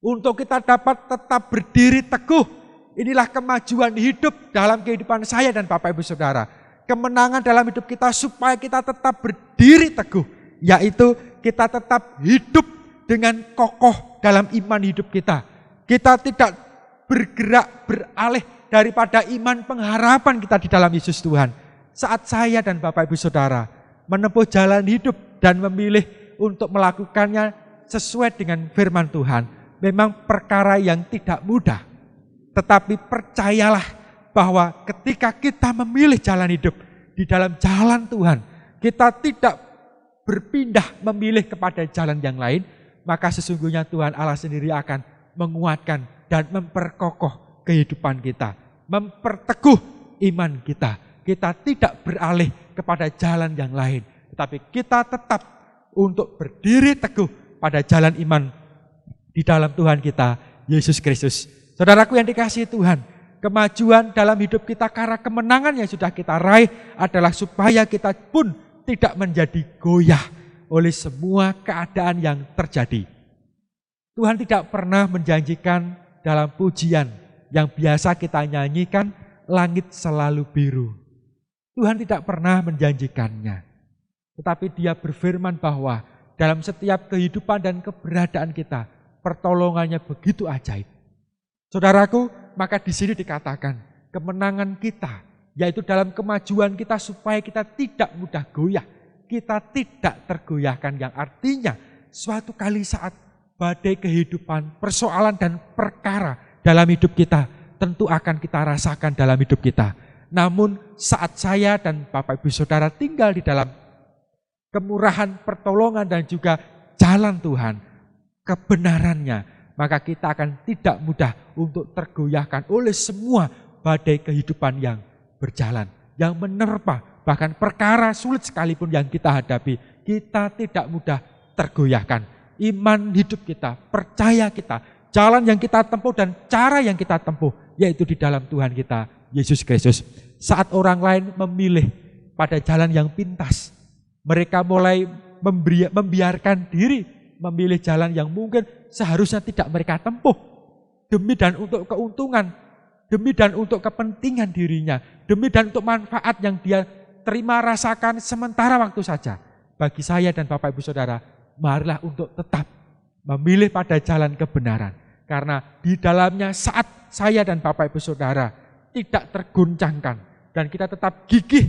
Untuk kita dapat tetap berdiri teguh. Inilah kemajuan hidup dalam kehidupan saya dan Bapak Ibu Saudara. Kemenangan dalam hidup kita supaya kita tetap berdiri teguh. Yaitu kita tetap hidup dengan kokoh dalam iman hidup kita. Kita tidak bergerak beralih daripada iman pengharapan kita di dalam Yesus Tuhan. Saat saya dan Bapak Ibu Saudara menempuh jalan hidup dan memilih untuk melakukannya sesuai dengan firman Tuhan, memang perkara yang tidak mudah. Tetapi percayalah bahwa ketika kita memilih jalan hidup di dalam jalan Tuhan, kita tidak berpindah memilih kepada jalan yang lain, maka sesungguhnya Tuhan Allah sendiri akan menguatkan dan memperkokoh kehidupan kita, memperteguh iman kita. Kita tidak beralih kepada jalan yang lain, tetapi kita tetap untuk berdiri teguh pada jalan iman di dalam Tuhan kita, Yesus Kristus. Saudaraku yang dikasihi Tuhan, kemajuan dalam hidup kita karena kemenangan yang sudah kita raih adalah supaya kita pun tidak menjadi goyah oleh semua keadaan yang terjadi. Tuhan tidak pernah menjanjikan dalam pujian yang biasa kita nyanyikan, langit selalu biru. Tuhan tidak pernah menjanjikannya. Tetapi Dia berfirman bahwa dalam setiap kehidupan dan keberadaan kita, pertolongannya begitu ajaib. Saudaraku, maka di sini dikatakan kemenangan kita, yaitu dalam kemajuan kita supaya kita tidak mudah goyah. Kita tidak tergoyahkan, yang artinya suatu kali saat badai kehidupan, persoalan dan perkara dalam hidup kita tentu akan kita rasakan dalam hidup kita. Namun saat saya dan Bapak Ibu Saudara tinggal di dalam kemurahan, pertolongan dan juga jalan Tuhan, kebenarannya, maka kita akan tidak mudah untuk tergoyahkan oleh semua badai kehidupan yang berjalan, yang menerpa, bahkan perkara sulit sekalipun yang kita hadapi, kita tidak mudah tergoyahkan. Iman hidup kita, percaya kita, jalan yang kita tempuh dan cara yang kita tempuh, yaitu di dalam Tuhan kita, Yesus Kristus. Saat orang lain memilih pada jalan yang pintas, mereka mulai membiarkan diri memilih jalan yang mungkin seharusnya tidak mereka tempuh, demi dan untuk keuntungan, demi dan untuk kepentingan dirinya, demi dan untuk manfaat yang dia terima rasakan sementara waktu saja. Bagi saya dan Bapak Ibu Saudara, marilah untuk tetap memilih pada jalan kebenaran. Karena di dalamnya saat saya dan Bapak Ibu Saudara tidak tergoncangkan dan kita tetap gigih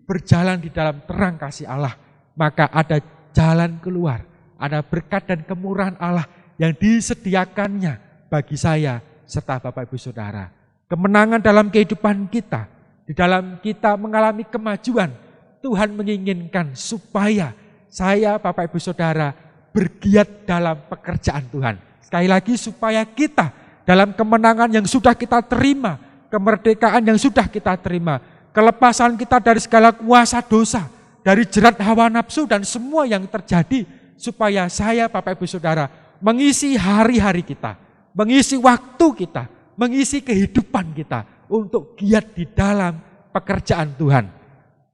berjalan di dalam terang kasih Allah, maka ada jalan keluar, ada berkat dan kemurahan Allah yang disediakannya bagi saya serta Bapak Ibu Saudara. Kemenangan dalam kehidupan kita, di dalam kita mengalami kemajuan, Tuhan menginginkan supaya saya, Bapak Ibu Saudara, bergiat dalam pekerjaan Tuhan. Sekali lagi, supaya kita dalam kemenangan yang sudah kita terima, kemerdekaan yang sudah kita terima, kelepasan kita dari segala kuasa dosa, dari jerat hawa nafsu dan semua yang terjadi, supaya saya, Bapak Ibu Saudara, mengisi hari-hari kita, mengisi waktu kita, mengisi kehidupan kita untuk giat di dalam pekerjaan Tuhan.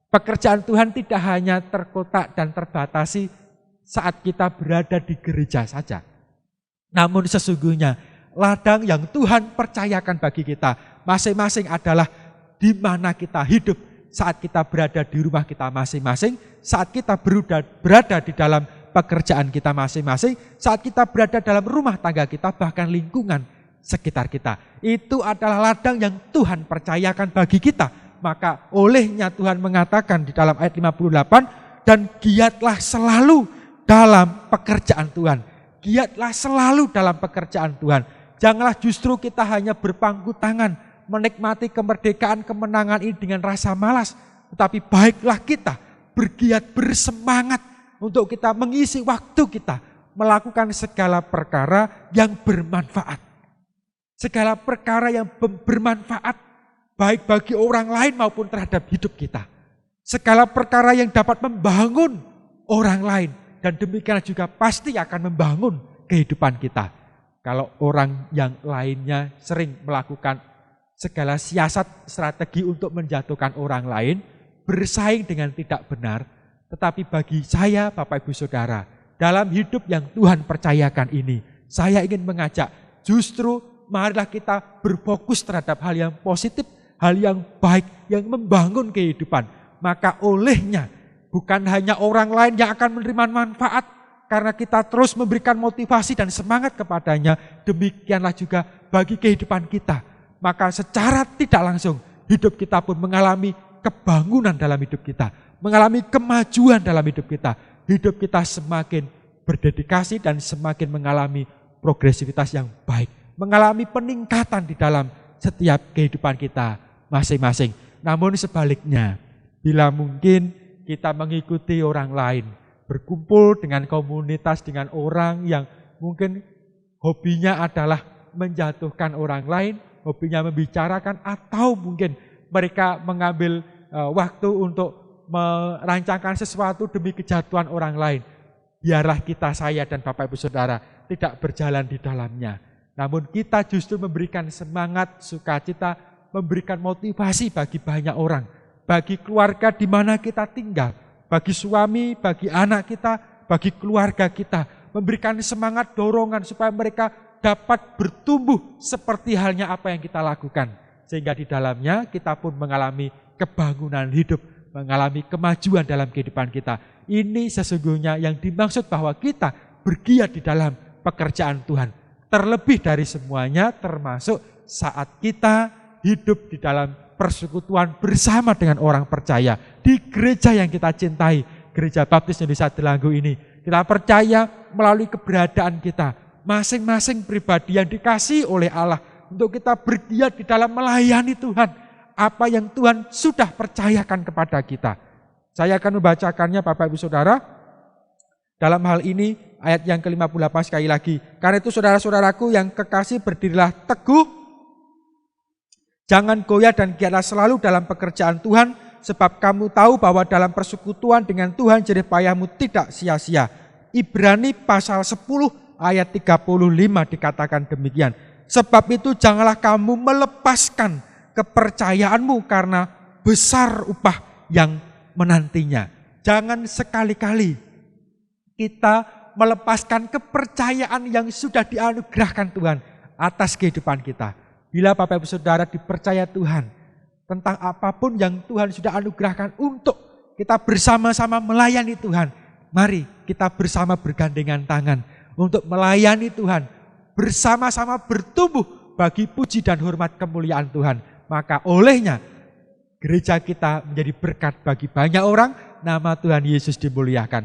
Pekerjaan Tuhan tidak hanya terkotak dan terbatasi saat kita berada di gereja saja. Namun sesungguhnya ladang yang Tuhan percayakan bagi kita masing-masing adalah di mana kita hidup saat kita berada di rumah kita masing-masing, saat kita berada di dalam pekerjaan kita masing-masing, saat kita berada dalam rumah tangga kita, bahkan lingkungan sekitar kita. Itu adalah ladang yang Tuhan percayakan bagi kita. Maka olehnya Tuhan mengatakan di dalam ayat 58, dan giatlah selalu dalam pekerjaan Tuhan. Giatlah selalu dalam pekerjaan Tuhan. Janganlah justru kita hanya berpangku tangan, menikmati kemerdekaan kemenangan ini dengan rasa malas. Tetapi baiklah kita bergiat, bersemangat untuk kita mengisi waktu kita, melakukan segala perkara yang bermanfaat. Segala perkara yang bermanfaat, baik bagi orang lain maupun terhadap hidup kita. Segala perkara yang dapat membangun orang lain, dan demikian juga pasti akan membangun kehidupan kita. Kalau orang yang lainnya sering melakukan segala siasat strategi untuk menjatuhkan orang lain, bersaing dengan tidak benar, tetapi bagi saya, Bapak Ibu Saudara, dalam hidup yang Tuhan percayakan ini, saya ingin mengajak justru marilah kita berfokus terhadap hal yang positif, hal yang baik, yang membangun kehidupan. Maka olehnya bukan hanya orang lain yang akan menerima manfaat karena kita terus memberikan motivasi dan semangat kepadanya, demikianlah juga bagi kehidupan kita. Maka secara tidak langsung hidup kita pun mengalami kebangunan dalam hidup kita, mengalami kemajuan dalam hidup kita. Hidup kita semakin berdedikasi dan semakin mengalami progresivitas yang baik, mengalami peningkatan di dalam setiap kehidupan kita masing-masing. Namun sebaliknya, bila mungkin kita mengikuti orang lain, berkumpul dengan komunitas, dengan orang yang mungkin hobinya adalah menjatuhkan orang lain, hobinya membicarakan, atau mungkin mereka mengambil waktu untuk merancangkan sesuatu demi kejatuhan orang lain. Biarlah kita, saya dan Bapak Ibu Saudara tidak berjalan di dalamnya. Namun kita justru memberikan semangat, sukacita, memberikan motivasi bagi banyak orang. Bagi keluarga di mana kita tinggal, bagi suami, bagi anak kita, bagi keluarga kita, memberikan semangat dorongan supaya mereka dapat bertumbuh seperti halnya apa yang kita lakukan. Sehingga di dalamnya kita pun mengalami kebangunan hidup, mengalami kemajuan dalam kehidupan kita. Ini sesungguhnya yang dimaksud bahwa kita bergiat di dalam pekerjaan Tuhan. Terlebih dari semuanya termasuk saat kita hidup di dalam persekutuan bersama dengan orang percaya. Di gereja yang kita cintai, Gereja Baptis Indonesia Delanggu ini. Kita percaya melalui keberadaan kita, masing-masing pribadi yang dikasihi oleh Allah, untuk kita bergiat di dalam melayani Tuhan. Apa yang Tuhan sudah percayakan kepada kita. Saya akan membacakannya Bapak Ibu Saudara. Dalam hal ini ayat yang ke-58 sekali lagi. Karena itu saudara-saudaraku yang kekasih, berdirilah teguh. Jangan goyah dan giatlah selalu dalam pekerjaan Tuhan. Sebab kamu tahu bahwa dalam persekutuan dengan Tuhan jerih payahmu tidak sia-sia. Ibrani pasal 10 ayat 35 dikatakan demikian. Sebab itu janganlah kamu melepaskan kepercayaanmu karena besar upah yang menantinya. Jangan sekali-kali kita melepaskan kepercayaan yang sudah dianugerahkan Tuhan atas kehidupan kita. Bila Bapak Ibu Saudara dipercaya Tuhan tentang apapun yang Tuhan sudah anugerahkan untuk kita bersama-sama melayani Tuhan, mari kita bersama bergandengan tangan untuk melayani Tuhan, bersama-sama bertumbuh bagi puji dan hormat kemuliaan Tuhan. Maka olehnya gereja kita menjadi berkat bagi banyak orang, nama Tuhan Yesus dimuliakan.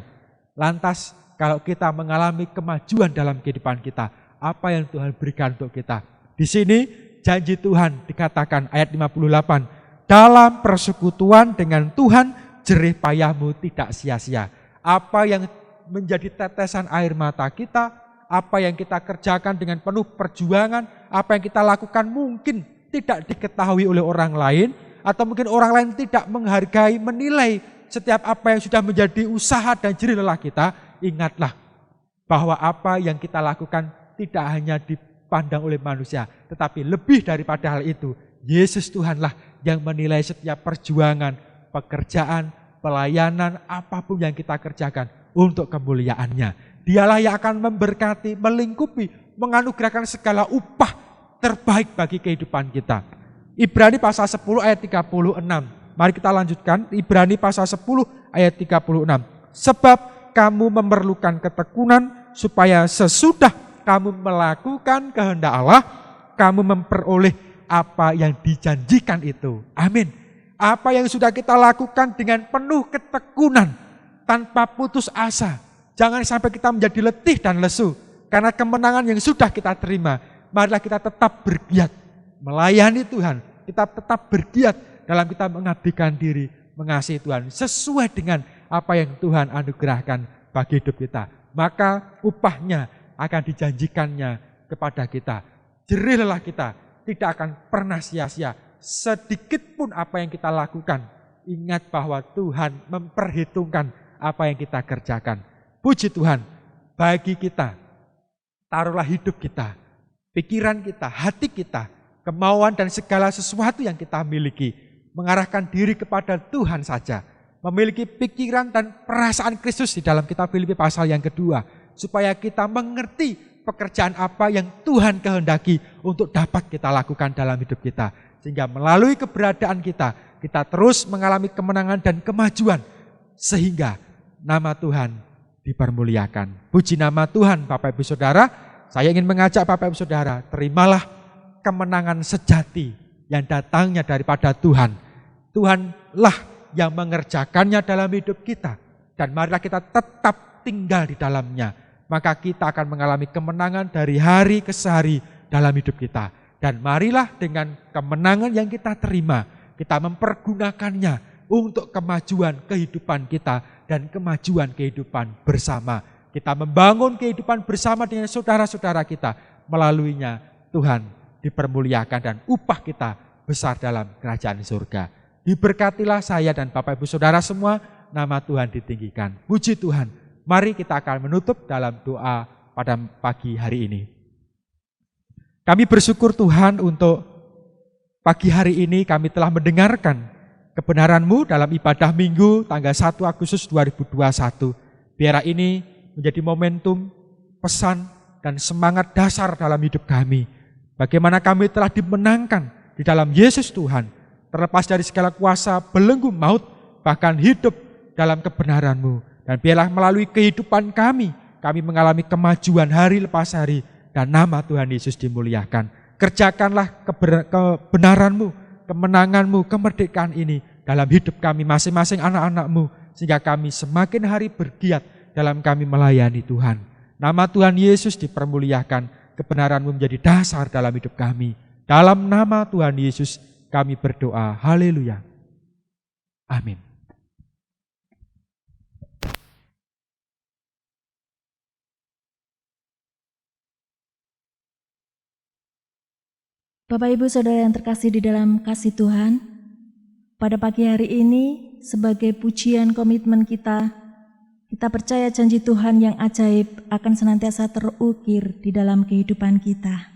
Lantas kalau kita mengalami kemajuan dalam kehidupan kita, apa yang Tuhan berikan untuk kita? Di sini janji Tuhan dikatakan ayat 58, dalam persekutuan dengan Tuhan jerih payahmu tidak sia-sia. Apa yang menjadi tetesan air mata kita, apa yang kita kerjakan dengan penuh perjuangan, apa yang kita lakukan mungkin tidak diketahui oleh orang lain, atau mungkin orang lain tidak menghargai, menilai setiap apa yang sudah menjadi usaha dan jerih lelah kita. Ingatlah bahwa apa yang kita lakukan tidak hanya dipandang oleh manusia, tetapi lebih daripada hal itu, Yesus Tuhanlah yang menilai setiap perjuangan, pekerjaan, pelayanan, apapun yang kita kerjakan untuk kemuliaan-Nya. Dialah yang akan memberkati, melingkupi, menganugerahkan segala upah terbaik bagi kehidupan kita. Ibrani pasal 10 ayat 36. Mari kita lanjutkan. Ibrani pasal 10 ayat 36. Sebab kamu memerlukan ketekunan supaya sesudah kamu melakukan kehendak Allah, kamu memperoleh apa yang dijanjikan itu. Amin. Apa yang sudah kita lakukan dengan penuh ketekunan, tanpa putus asa. Jangan sampai kita menjadi letih dan lesu karena kemenangan yang sudah kita terima. Marilah kita tetap bergiat melayani Tuhan. Kita tetap bergiat dalam kita mengabdikan diri, mengasihi Tuhan sesuai dengan apa yang Tuhan anugerahkan bagi hidup kita. Maka upahnya akan dijanjikannya kepada kita. Jerih lelah kita tidak akan pernah sia-sia. Sedikit pun apa yang kita lakukan, ingat bahwa Tuhan memperhitungkan apa yang kita kerjakan. Puji Tuhan, bagi kita, taruhlah hidup kita, pikiran kita, hati kita, kemauan dan segala sesuatu yang kita miliki, mengarahkan diri kepada Tuhan saja. Memiliki pikiran dan perasaan Kristus di dalam kitab Filipi pasal yang kedua. Supaya kita mengerti pekerjaan apa yang Tuhan kehendaki untuk dapat kita lakukan dalam hidup kita. Sehingga melalui keberadaan kita, kita terus mengalami kemenangan dan kemajuan. Sehingga nama Tuhan dipermuliakan. Puji nama Tuhan Bapak Ibu Saudara. Saya ingin mengajak Bapak Ibu Saudara, terimalah kemenangan sejati yang datangnya daripada Tuhan. Tuhanlah yang mengerjakannya dalam hidup kita. Dan marilah kita tetap tinggal di dalamnya. Maka kita akan mengalami kemenangan dari hari ke hari dalam hidup kita. Dan marilah dengan kemenangan yang kita terima, kita mempergunakannya untuk kemajuan kehidupan kita dan kemajuan kehidupan bersama. Kita membangun kehidupan bersama dengan saudara-saudara kita. Melaluinya Tuhan dipermuliakan dan upah kita besar dalam kerajaan surga. Diberkatilah saya dan Bapak Ibu Saudara semua, nama Tuhan ditinggikan. Puji Tuhan. Mari kita akan menutup dalam doa pada pagi hari ini. Kami bersyukur Tuhan untuk pagi hari ini kami telah mendengarkan kebenaran-Mu dalam ibadah Minggu tanggal 1 Agustus 2021. Biarlah ini menjadi momentum, pesan, dan semangat dasar dalam hidup kami. Bagaimana kami telah dimenangkan di dalam Yesus Tuhan, terlepas dari segala kuasa belenggu maut, bahkan hidup dalam kebenaran-Mu. Dan biarlah melalui kehidupan kami mengalami kemajuan hari lepas hari, dan nama Tuhan Yesus dimuliakan. Kerjakanlah kebenaran-Mu, kemenangan-Mu, kemerdekaan ini dalam hidup kami masing-masing anak-anak-Mu, sehingga kami semakin hari bergiat dalam kami melayani Tuhan. Nama Tuhan Yesus dipermuliakan, kebenaran-Mu menjadi dasar dalam hidup kami. Dalam nama Tuhan Yesus kami berdoa, haleluya. Amin. Bapak Ibu Saudara yang terkasih di dalam kasih Tuhan, pada pagi hari ini sebagai pujian komitmen kita percaya janji Tuhan yang ajaib akan senantiasa terukir di dalam kehidupan kita.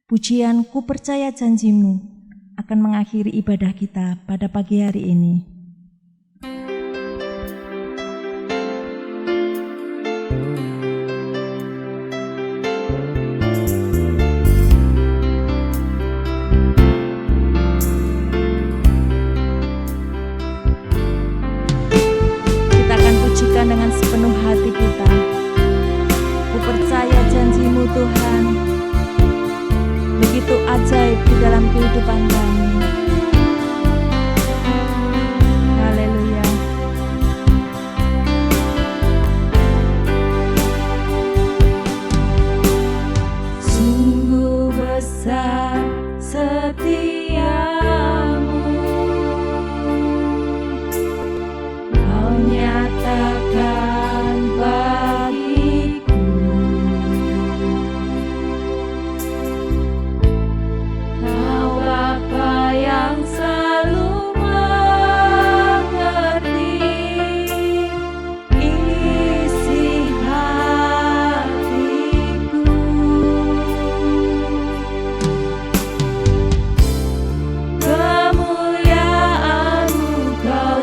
Pujian ku percaya janjimu akan mengakhiri ibadah kita pada pagi hari ini. Dengan sepenuh hati kita, ku percaya janji-Mu Tuhan begitu ajaib di dalam kehidupan kami. Haleluya. Sungguh besar setia-Mu, Kau nyatakan bagiku. Kau Bapa yang selalu mengerti isi hatiku. Kemuliaan-Mu Kau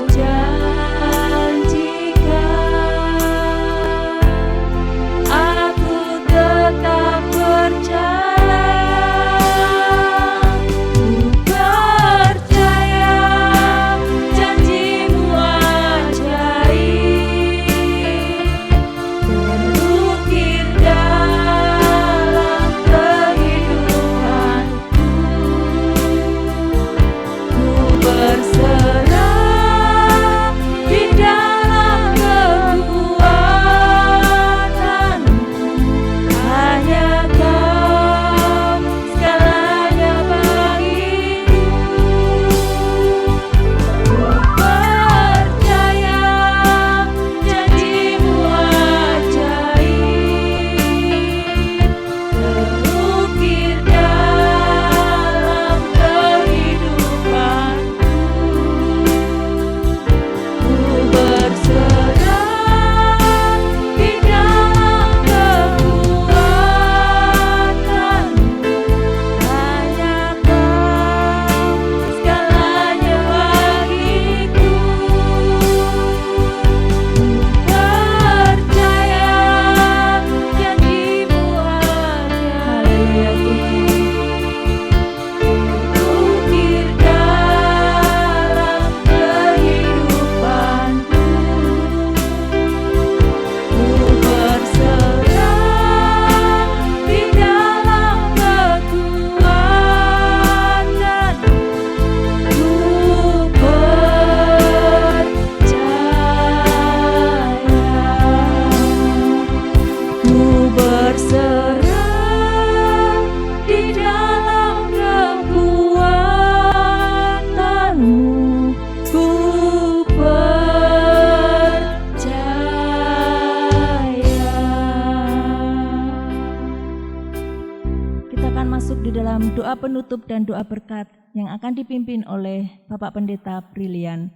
doa penutup dan doa berkat yang akan dipimpin oleh Bapak Pendeta Brilian.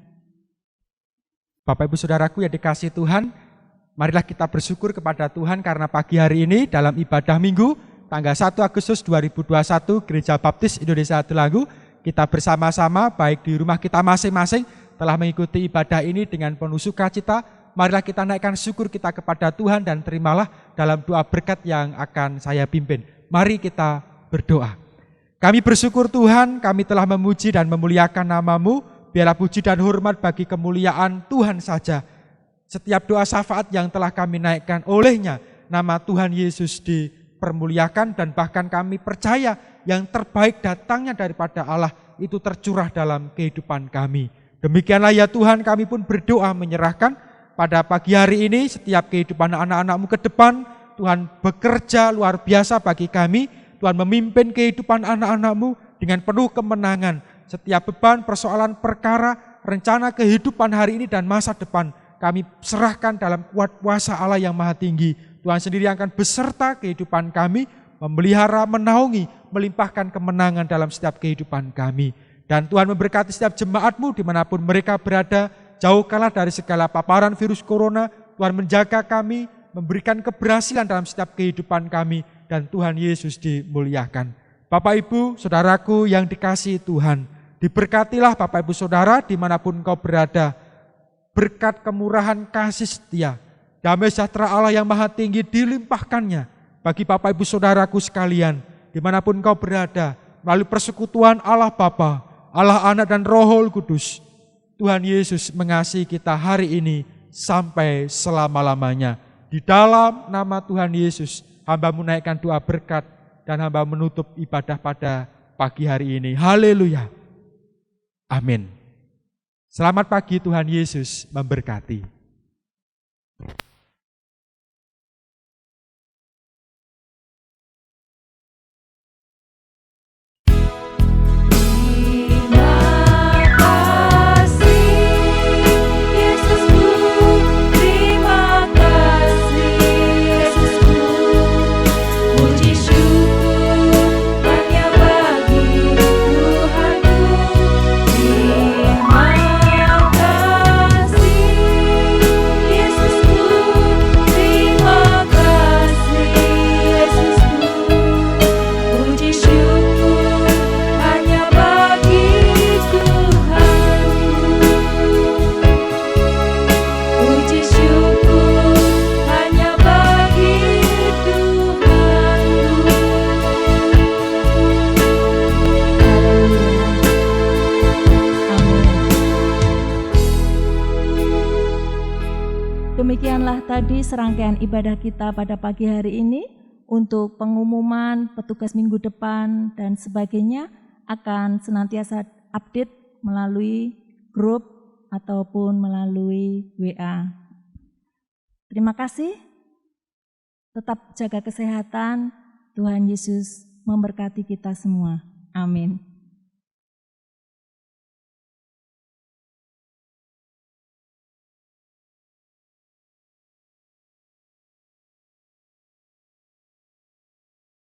Bapak Ibu Saudaraku yang dikasihi Tuhan, marilah kita bersyukur kepada Tuhan karena pagi hari ini dalam ibadah minggu tanggal 1 Agustus 2021 Gereja Baptis Indonesia Delanggu, kita bersama-sama baik di rumah kita masing-masing telah mengikuti ibadah ini dengan penuh sukacita, marilah kita naikkan syukur kita kepada Tuhan dan terimalah dalam doa berkat yang akan saya pimpin. Mari kita berdoa. Kami bersyukur Tuhan, kami telah memuji dan memuliakan nama-Mu. Biarlah puji dan hormat bagi kemuliaan Tuhan saja. Setiap doa syafaat yang telah kami naikkan olehnya, nama Tuhan Yesus dipermuliakan dan bahkan kami percaya yang terbaik datangnya daripada Allah itu tercurah dalam kehidupan kami. Demikianlah ya Tuhan, kami pun berdoa menyerahkan pada pagi hari ini setiap kehidupan anak-anak-Mu ke depan. Tuhan bekerja luar biasa bagi kami. Tuhan memimpin kehidupan anak-anak-Mu dengan penuh kemenangan. Setiap beban, persoalan, perkara, rencana kehidupan hari ini dan masa depan kami serahkan dalam kuat kuasa Allah yang Maha Tinggi. Tuhan sendiri akan beserta kehidupan kami, memelihara, menaungi, melimpahkan kemenangan dalam setiap kehidupan kami. Dan Tuhan memberkati setiap jemaat-Mu dimanapun mereka berada, jauhkanlah dari segala paparan virus corona. Tuhan menjaga kami, memberikan keberhasilan dalam setiap kehidupan kami, dan Tuhan Yesus dimuliakan. Bapak Ibu, saudaraku yang dikasihi Tuhan, diberkatilah Bapak Ibu Saudara dimanapun engkau berada. Berkat kemurahan kasih setia, damai sejahtera Allah yang Maha Tinggi dilimpahkannya bagi Bapak Ibu Saudaraku sekalian, dimanapun engkau berada, melalui persekutuan Allah Bapa, Allah Anak dan Roh Kudus. Tuhan Yesus mengasihi kita hari ini sampai selama-lamanya. Di dalam nama Tuhan Yesus, hamba menaikkan doa berkat dan hamba menutup ibadah pada pagi hari ini. Haleluya. Amin. Selamat pagi, Tuhan Yesus memberkati. Demikianlah tadi serangkaian ibadah kita pada pagi hari ini. Untuk pengumuman petugas minggu depan dan sebagainya akan senantiasa update melalui grup ataupun melalui WA. Terima kasih. Tetap jaga kesehatan. Tuhan Yesus memberkati kita semua. Amin.